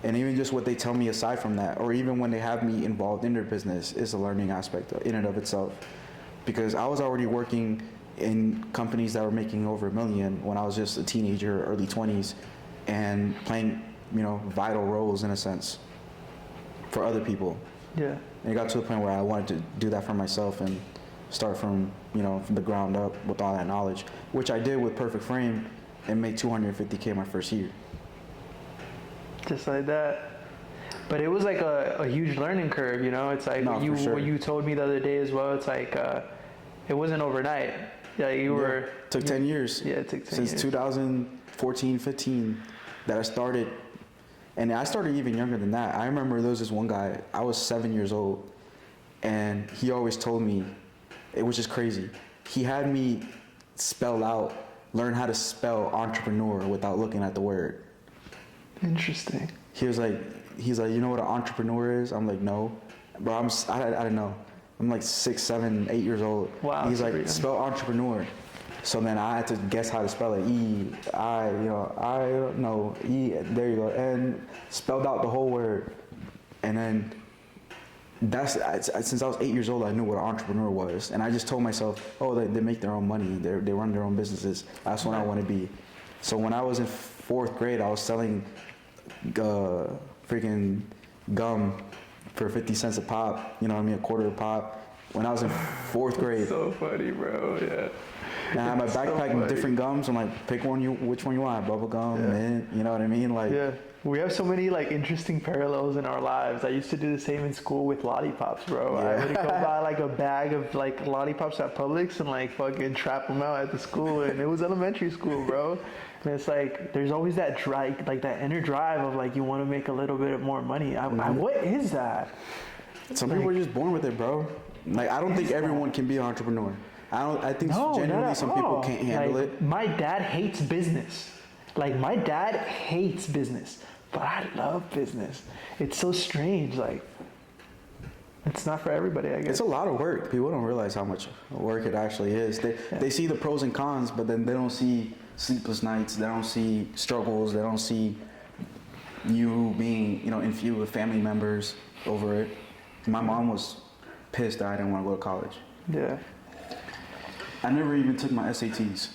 And even just what they tell me aside from that, or even when they have me involved in their business, is a learning aspect in and of itself. Because I was already working in companies that were making over $1 million when I was just a teenager, early 20s, and playing, you know, vital roles in a sense for other people. Yeah. And it got to the point where I wanted to do that for myself and start from, you know, from the ground up with all that knowledge, which I did with Perfect Frame and made $250K my first year. Just like that. But it was like a huge learning curve, you know? It's like what you told me the other day as well. It's like it wasn't overnight. Like you were... Took 10 years. Yeah, it took 10 years. Since 2014, 15 that I started. And I started even younger than that. I remember there was this one guy, I was 7 years old, and he always told me, it was just crazy. He had me learn how to spell entrepreneur without looking at the word. Interesting. He's like, you know what an entrepreneur is? I'm like, no. Bro, I don't know. I'm like 6, 7, 8 years old. Wow. He's like, spell entrepreneur. So then I had to guess how to spell it. I don't know. There you go. And spelled out the whole word. And then since I was 8 years old, I knew what an entrepreneur was. And I just told myself, oh, they make their own money. They run their own businesses. That's what I want to be. So when I was in 4th grade, I was selling freaking gum for 50 cents a pop, you know what I mean, a quarter a pop, when I was in 4th grade. So funny, bro. Yeah. And I had my It's so backpack and funny. different gums. I'm like, pick which one you want, bubble gum, Yeah. mint, you know what I mean? Like, Yeah, we have so many like interesting parallels in our lives. I used to do the same in school with lollipops, bro. I Yeah. would go buy like a bag of like lollipops at Publix and like fucking trap them out at the school, and it was elementary school, bro. And it's like there's always that drive, like that inner drive of like you want to make a little bit more money. What is that? some people are just born with it, bro. Like, I don't think everyone can be an entrepreneur. I think No, genuinely not at some people all. can't handle Like, it. My dad hates business. Like my dad hates business, but I love business. It's so strange. Like it's not for everybody, I guess. It's a lot of work. People don't realize how much work it actually is. They see the pros and cons, but then they don't see sleepless nights. They don't see struggles. They don't see you being, in feud with family members over it. My mom was pissed that I didn't want to go to college. Yeah. I never even took my SATs.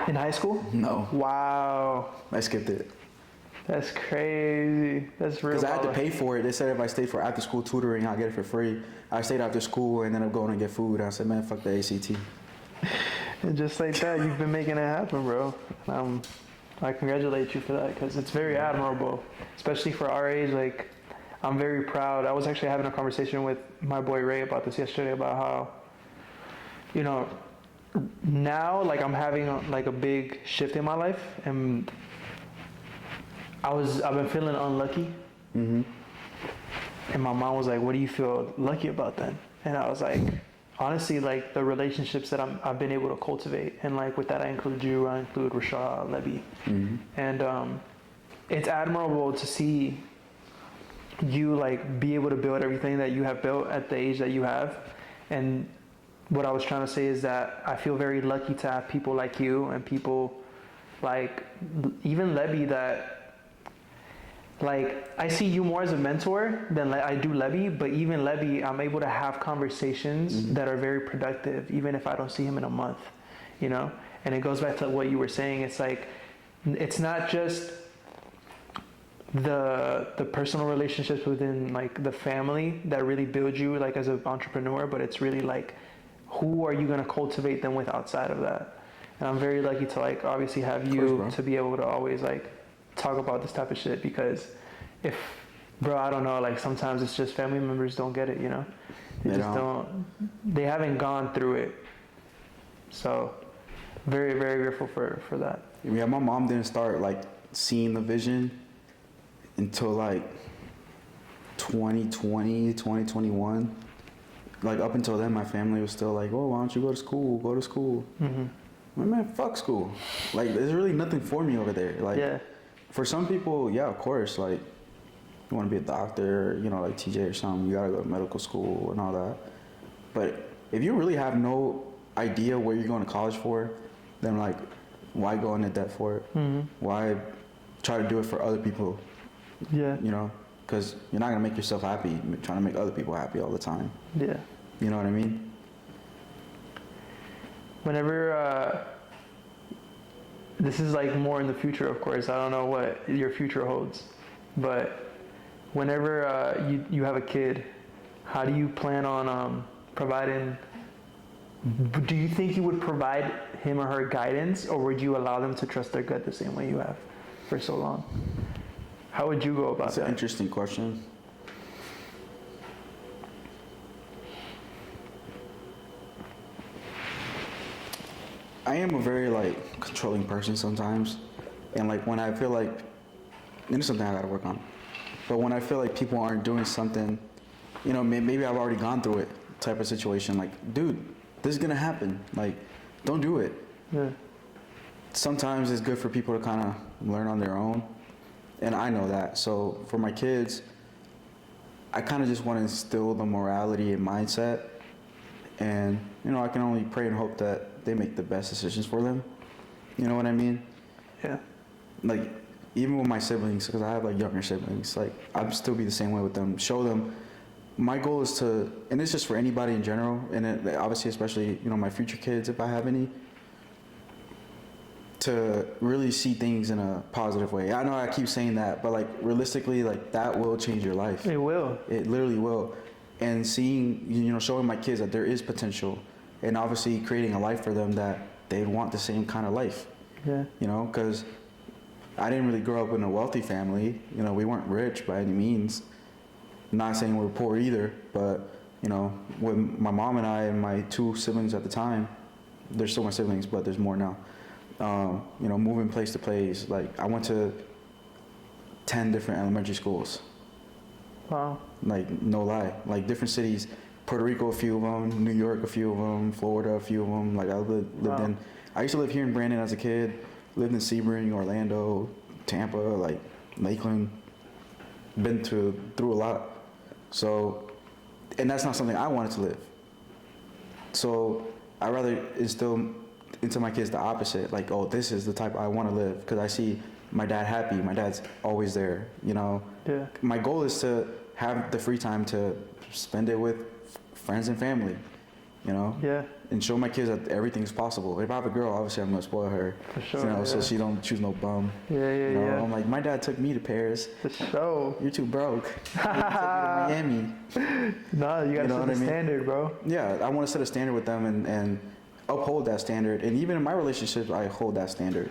In high school? No, Wow. I skipped it. That's crazy. That's real. Because I had to baller. pay for it. They said if I stayed for after school tutoring, I'll get it for free. I stayed after school and ended up going to get food. I said, man, fuck the ACT. And just like that, you've been making it happen, bro. I congratulate you for that because it's very admirable, especially for our age. Like, I'm very proud. I was actually having a conversation with my boy Ray about this yesterday about how, now like I'm having like a big shift in my life, and I've been feeling unlucky. Mm-hmm. And my mom was like, "What do you feel lucky about then?" And I was like, honestly, like the relationships that I've been able to cultivate, and like with that I include you, I include Rashad, Lebby, Mm-hmm. and it's admirable to see you like be able to build everything that you have built at the age that you have. And what I was trying to say is that I feel very lucky to have people like you and people like even Lebby that. Like, I see you more as a mentor than I do Lebby, but even Lebby, I'm able to have conversations that are very productive, even if I don't see him in a month, And it goes back to what you were saying. It's like, it's not just the personal relationships within, like, the family that really build you, like, as an entrepreneur, but it's really, like, who are you going to cultivate them with outside of that? And I'm very lucky to, like, obviously have you to be able to always, like, talk about this type of shit, because I don't know, like sometimes it's just family members don't get it, They they haven't gone through it. So very, very grateful for that. Yeah, my mom didn't start like seeing the vision until like 2020, 2021. Like up until then, my family was still like, "Oh, why don't you go to school? Go to school." Mm-hmm. Man, fuck school. Like, there's really nothing for me over there. Like, Yeah. For some people, yeah, of course, like, you want to be a doctor, like TJ or something, you got to go to medical school and all that. But if you really have no idea where you're going to college for, then, like, why go into debt for it? Mm-hmm. Why try to do it for other people, Yeah. Because you're not going to make yourself happy trying to make other people happy all the time. Yeah. You know what I mean? Whenever, this is like more in the future, of course. I don't know what your future holds, but whenever you have a kid, how do you plan on providing? Do you think you would provide him or her guidance, or would you allow them to trust their gut the same way you have for so long? How would you go about That's that? an interesting question. I am a very like controlling person sometimes, and like when I feel like, and it's something I gotta work on, but when I feel like people aren't doing something, maybe I've already gone through it type of situation, like, dude, this is gonna happen, like, don't do it. Yeah. Sometimes it's good for people to kind of learn on their own, and I know that. So for my kids, I kind of just want to instill the morality and mindset, and I can only pray and hope that they make the best decisions for them. You know what I mean? Yeah. Like, even with my siblings, because I have like younger siblings, like I'd still be the same way with them. Show them. My goal is to, and it's just for anybody in general, and obviously especially my future kids if I have any, to really see things in a positive way. I know I keep saying that, but like realistically, like that will change your life. It will. It literally will. and seeing, showing my kids that there is potential, and obviously creating a life for them that they'd want the same kind of life. Yeah. Because I didn't really grow up in a wealthy family. We weren't rich by any means. Not saying we were poor either, but with my mom and I and my 2 siblings at the time, there's still my siblings, but there's more now. Moving place to place. Like, I went to 10 different elementary schools. Wow. Like, no lie. Like, different cities. Puerto Rico, a few of them. New York, a few of them. Florida, a few of them. Like, I used to live here in Brandon as a kid. Lived in Sebring, Orlando, Tampa, like, Lakeland. Been through a lot. So, and that's not something I wanted to live. So, I'd rather instill into my kids the opposite. Like, oh, this is the type I want to live. Because I see my dad happy. My dad's always there, Yeah. My goal is to have the free time to spend it with friends and family, Yeah. and show my kids that everything's possible. If I have a girl, obviously I'm gonna spoil her, For sure, so she don't choose no bum. Yeah. I'm like, my dad took me to Paris. For sure. You're too broke. He took me to Miami. No, you gotta set the standard, bro. Yeah, I want to set a standard with them and uphold that standard. And even in my relationships, I hold that standard.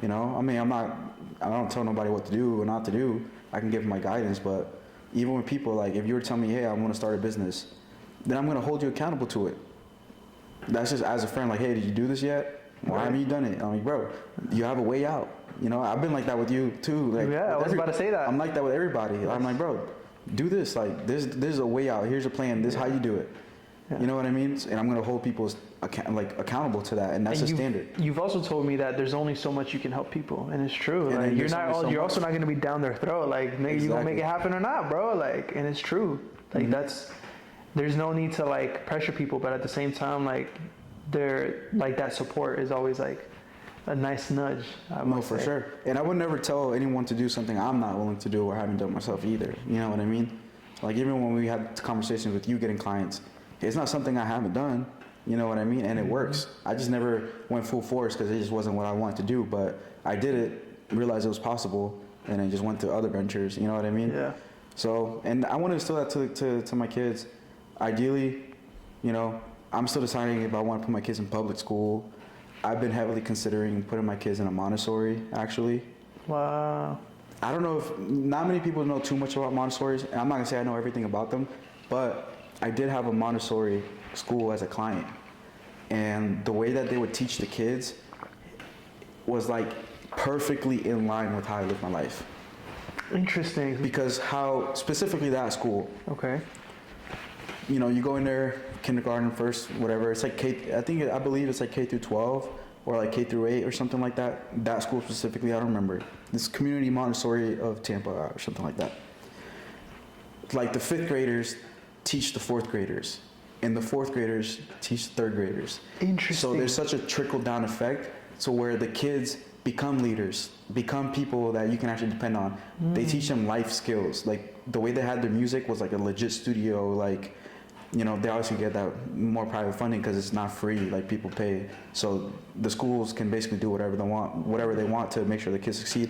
I don't tell nobody what to do or not to do. I can give my guidance, but even with people, like, if you were to tell me, hey, I want to start a business, then I'm going to hold you accountable to it. That's just as a friend, like, hey, did you do this yet? Why haven't you done it? I'm like, bro, you have a way out. I've been like that with you too. Like, yeah, I was about to say that. I'm like that with everybody. I'm like, bro, do this. Like, there's a way out. Here's a plan. This is how you do it. Yeah. You know what I mean? And I'm going to hold people accountable to that, and that's a standard. You've also told me that there's only so much you can help people, and it's true. And like, you're also not going to be down their throat. Like, maybe you're going to make it happen or not, bro. Like, and it's true. Like, there's no need to like pressure people, but at the same time, like, they're like, that support is always like a nice nudge. No, for sure. And I would never tell anyone to do something I'm not willing to do or haven't done myself either. You know what I mean? Like, even when we had conversations with you getting clients, it's not something I haven't done. You know what I mean? And it works. I just never went full force because it just wasn't what I wanted to do. But I did it, realized it was possible, and then just went to other ventures. You know what I mean? Yeah. So, and I want to instill that to my kids. Ideally, I'm still deciding if I want to put my kids in public school. I've been heavily considering putting my kids in a Montessori, actually. Wow. I don't know if, not many people know too much about Montessoris, and I'm not gonna say I know everything about them, but I did have a Montessori school as a client. And the way that they would teach the kids was like perfectly in line with how I live my life. Interesting. Because how, specifically that school. Okay. You go in there, kindergarten, first, whatever. It's like I believe it's like K through 12 or like K through 8 or something like that. That school specifically, I don't remember. This Community Montessori of Tampa or something like that. Like, the 5th graders teach the 4th graders, and the 4th graders teach the 3rd graders. Interesting. So there's such a trickle-down effect to where the kids become leaders, become people that you can actually depend on. They teach them life skills. Like, the way they had their music was like a legit studio. Like, they obviously get that more private funding because it's not free. Like, people pay. So the schools can basically do whatever they want to make sure the kids succeed.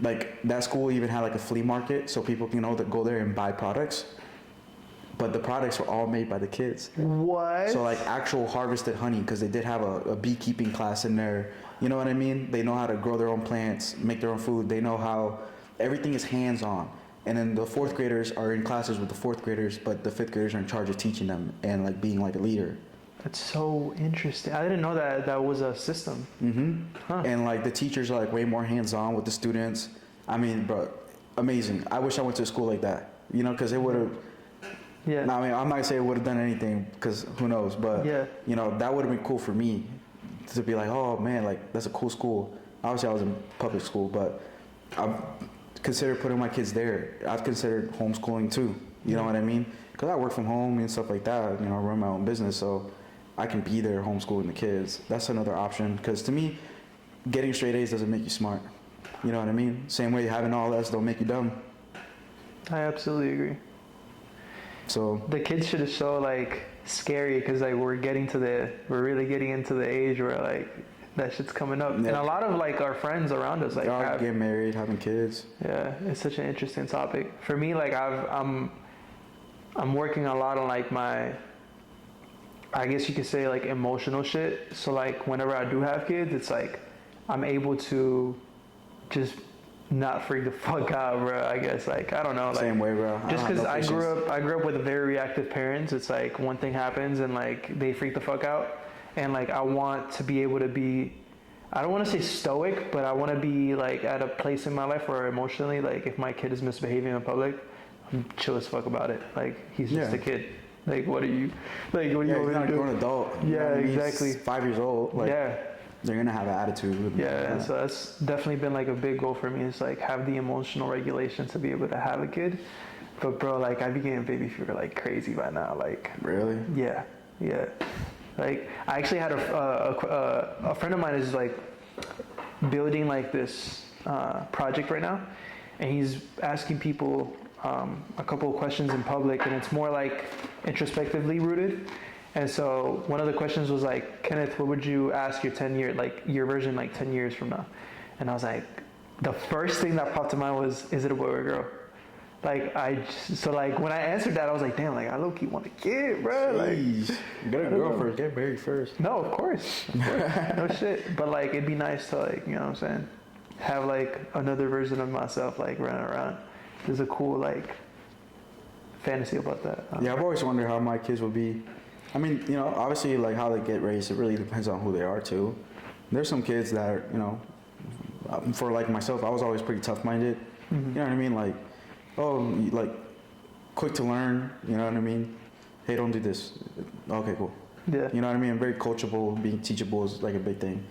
Like, that school even had like a flea market, so people can go there and buy products. But the products were all made by the kids. What? So, like, actual harvested honey, because they did have a beekeeping class in there. You know what I mean? They know how to grow their own plants, make their own food. They know how everything is hands-on. And then the 4th graders are in classes with the 4th graders, but the 5th graders are in charge of teaching them and like being like a leader. That's so interesting. I didn't know that was a system. Mm-hmm. Huh. And like, the teachers are like way more hands-on with the students. I mean, bro, amazing. I wish I went to a school like that, because it would have. Yeah. No, I mean, I'm not gonna say it would have done anything because who knows, but yeah. That would have been cool for me to be like, oh man, like, that's a cool school. Obviously, I was in public school, but I've considered putting my kids there. I've considered homeschooling too. You know what I mean? Because I work from home and stuff like that. I run my own business, so I can be there homeschooling the kids. That's another option. Because to me, getting straight A's doesn't make you smart. You know what I mean? Same way having all S's don't make you dumb. I absolutely agree. So the kids should have so like scary because like we're really getting into the age where like that shit's coming up, and a lot of like our friends around us like getting married, having kids. Yeah, it's such an interesting topic for me. Like I'm working a lot on like my, I guess you could say like emotional shit. So like whenever I do have kids, it's like I'm able to just not freak the fuck out, bro. I guess like I don't know, like Same way, bro. just because I grew up with very reactive parents. It's like one thing happens and like they freak the fuck out, and like I want to be able to be, I don't want to say stoic, but I want to be like at a place in my life where emotionally, like if my kid is misbehaving in public, I'm chill as fuck about it. Like he's just a kid. Like what are you, like what are you he's not a doing? grown adult. Yeah, exactly. He's 5 years old. Like, Yeah. they're gonna have an attitude. Yeah, so that's definitely been like a big goal for me. Is like have the emotional regulation to be able to have a kid. But bro, like I be getting baby fever like crazy by now. Like Really? yeah. Like I actually had a friend of mine is like building like this project right now, and he's asking people a couple of questions in public, and it's more like introspectively rooted. And so one of the questions was like, Kenneth, what would you ask your 10-year, like your version like 10 years from now? And I was like, the first thing that popped to mind was, is it a boy or a girl? Like so like when I answered that, I was like, damn, like I low-key want a kid, bro. Like, Jeez. Get a girl first, get married first. no, of course. No shit. But like it'd be nice to like, you know what I'm saying, have like another version of myself like running around. There's a cool like fantasy about that. Yeah, I've always wondered how my kids would be. I mean, you know, obviously, like how they get raised, it really depends on who they are too. There's some kids that are, you know, for like myself, I was always pretty tough-minded. You know what I mean? Like, oh, like quick to learn. You know what I mean? Hey, don't do this. Okay, cool. Yeah. You know what I mean? Very coachable, being teachable is like a big thing.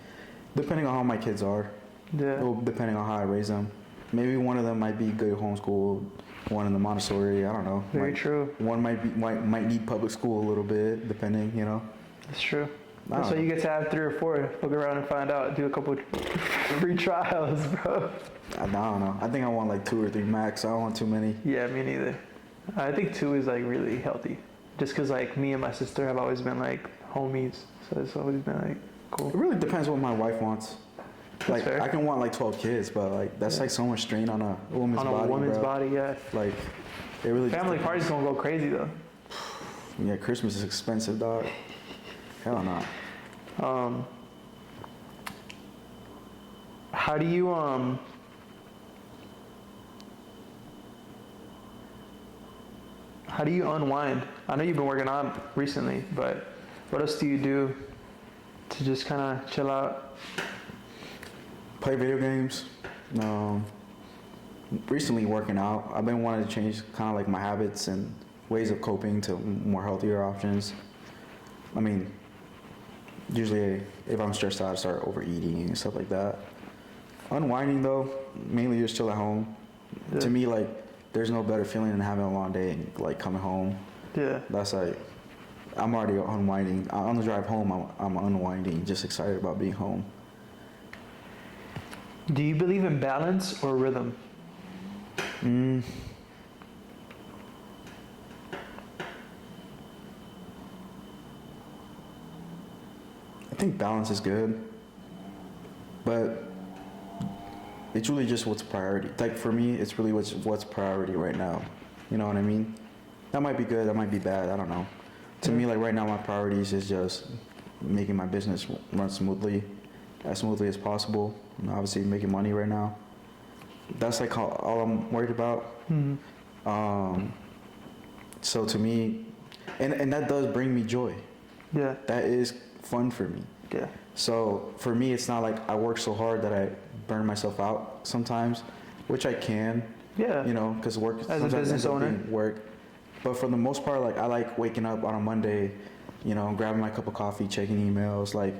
Depending on how my kids are. Yeah. Well, depending on how I raise them. Maybe one of them might be good homeschooled, one in the Montessori. I don't know. Very true. One might need public school a little bit, depending. You know. That's true. That's why you get to have 3 or 4. Look around and find out. Do a couple free trials, bro. I don't know. I think I want like 2 or 3 max. I don't want too many. Yeah, me neither. I think 2 is like really healthy. Just because like me and my sister have always been like homies, so it's always been like cool. It really depends what my wife wants. Like fair. I can want like 12 kids, but like that's like so much strain on a woman's body. On a woman's bro. body, yeah. Like it really. Family parties gonna go crazy though. Yeah, Christmas is expensive, dog. Hell no. How do you unwind? I know you've been working on recently, but what else do you do to just kind of chill out? Play video games. Recently working out. I've been wanting to change kind of like my habits and ways of coping to more healthier options. I mean, usually if I'm stressed out, I start overeating and stuff like that. Unwinding though, mainly just chill at home. Yeah. To me, like, there's no better feeling than having a long day and like coming home. Yeah. That's like, I'm already unwinding. On the drive home, I'm unwinding, just excited about being home. Do you believe in balance or rhythm? I think balance is good, but it's really just what's priority. Like for me, it's really what's priority right now. You know what I mean? That might be good, that might be bad, I don't know. To me, like right now, my priorities is just making my business run smoothly as possible. And obviously making money right now. That's like all I'm worried about. So to me, and that does bring me joy. Yeah. That is fun for me. Yeah. So for me, it's not like I work so hard that I burn myself out sometimes, which I can. Yeah. You know, because work As a sometimes business ends up owner. being work. But for the most part, like I like waking up on a Monday, you know, grabbing my cup of coffee, checking emails. Like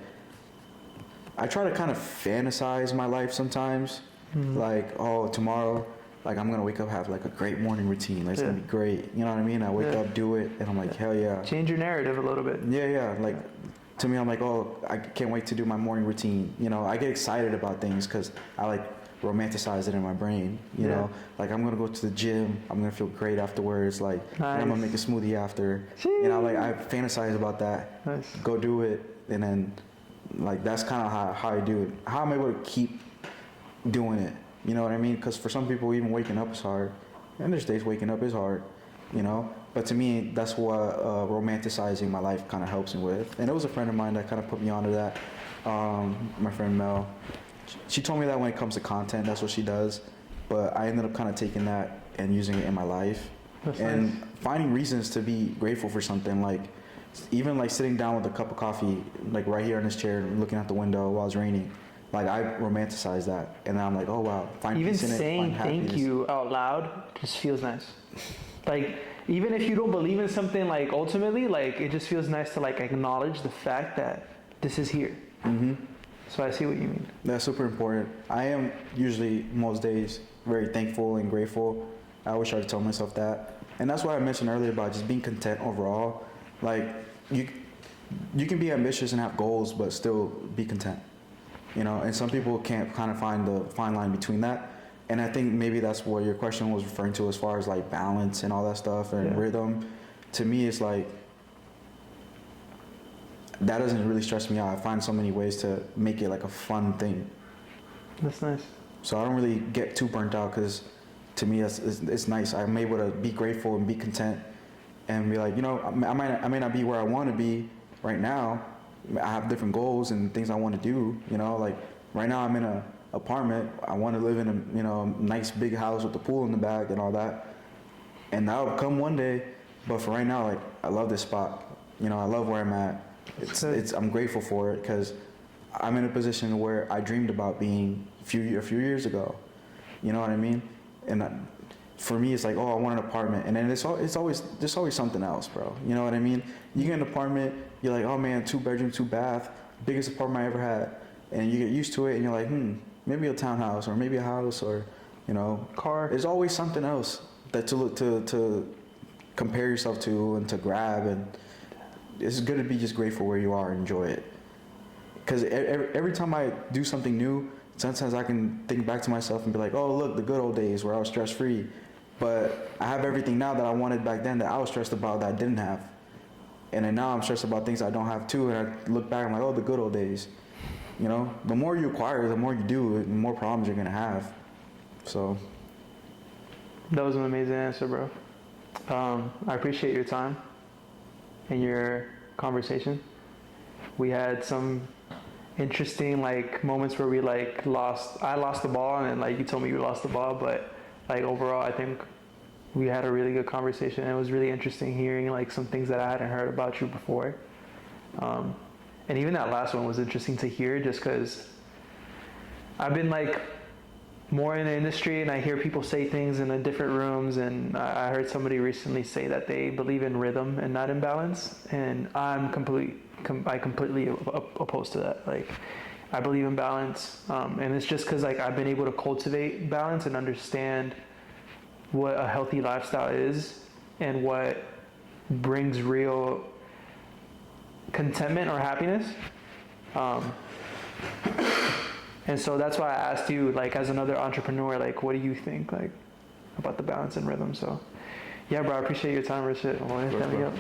I try to kind of fantasize my life sometimes. Like, oh, tomorrow, like I'm gonna wake up, have like a great morning routine. Like, it's gonna be great. You know what I mean? I wake up, do it, and I'm like, hell yeah. Change your narrative a little bit. Yeah. Like to me, I'm like, oh, I can't wait to do my morning routine. You know, I get excited about things because I like romanticize it in my brain. You know, like I'm gonna go to the gym. I'm gonna feel great afterwards. Like, and I'm gonna make a smoothie after. You know, like I fantasize about that. Nice. Go do it, and then like that's kind of how I do it. How I'm able to keep doing it. You know what I mean? Because for some people, even waking up is hard. And there's days waking up is hard. you know. But to me, that's what romanticizing my life kind of helps me with. And it was a friend of mine that kind of put me onto that. My friend Mel. She told me that when it comes to content, that's what she does. But I ended up kind of taking that and using it in my life. That's and nice. finding reasons to be grateful for something, like even like sitting down with a cup of coffee, like right here in this chair, looking out the window while it's raining. Like I romanticize that, and then I'm like, oh wow, find Even peace in it, saying find thank happiness. you out loud just feels nice. Like, even if you don't believe in something, like ultimately, like it just feels nice to like acknowledge the fact that this is here. Mm-hmm. So I see what you mean. That's super important. I am usually most days very thankful and grateful. I always try to tell myself that, and that's why I mentioned earlier about just being content overall. Like you can be ambitious and have goals, but still be content. You know, and some people can't kind of find the fine line between that. And I think maybe that's what your question was referring to as far as like balance and all that stuff and rhythm. To me, it's like, that doesn't really stress me out. I find so many ways to make it like a fun thing. That's nice. So I don't really get too burnt out because to me, it's nice. I'm able to be grateful and be content and be like, you know, I may not be where I want to be right now. I have different goals and things I want to do, you know, like right now I'm in a apartment. I want to live in a, you know, nice big house with a pool in the back and all that. And that'll come one day. But for right now, like I love this spot. You know, I love where I'm at. I'm grateful for it because I'm in a position where I dreamed about being a few years ago. You know what I mean? And for me, it's like, oh, I want an apartment, and then there's always something else, bro. You know what I mean? You get an apartment, you're like, oh man, 2 bedroom, 2 bath, biggest apartment I ever had, and you get used to it, and you're like, maybe a townhouse or maybe a house or, you know, Car. There's always something else that to compare yourself to and to grab, and it's good to be just grateful where you are and enjoy it. Because every time I do something new, sometimes I can think back to myself and be like, oh, look, the good old days where I was stress-free. But I have everything now that I wanted back then that I was stressed about that I didn't have. And then now I'm stressed about things I don't have too. And I look back and I'm like, oh, the good old days. You know, the more you acquire, the more you do, the more problems you're going to have. So. That was an amazing answer, bro. I appreciate your time and your conversation. We had some interesting like moments where we like I lost the ball, and then like you told me you lost the ball, but like overall I think we had a really good conversation. It was really interesting hearing like some things that I hadn't heard about you before, and even that last one was interesting to hear just because I've been like more in the industry and I hear people say things in the different rooms, and I heard somebody recently say that they believe in rhythm and not in balance, and I completely opposed to that. Like, I believe in balance, and it's just because like I've been able to cultivate balance and understand what a healthy lifestyle is and what brings real contentment or happiness. And so that's why I asked you, like, as another entrepreneur, like, what do you think, like, about the balance and rhythm? So, yeah, bro, I appreciate your time, Richard. Of course, bro.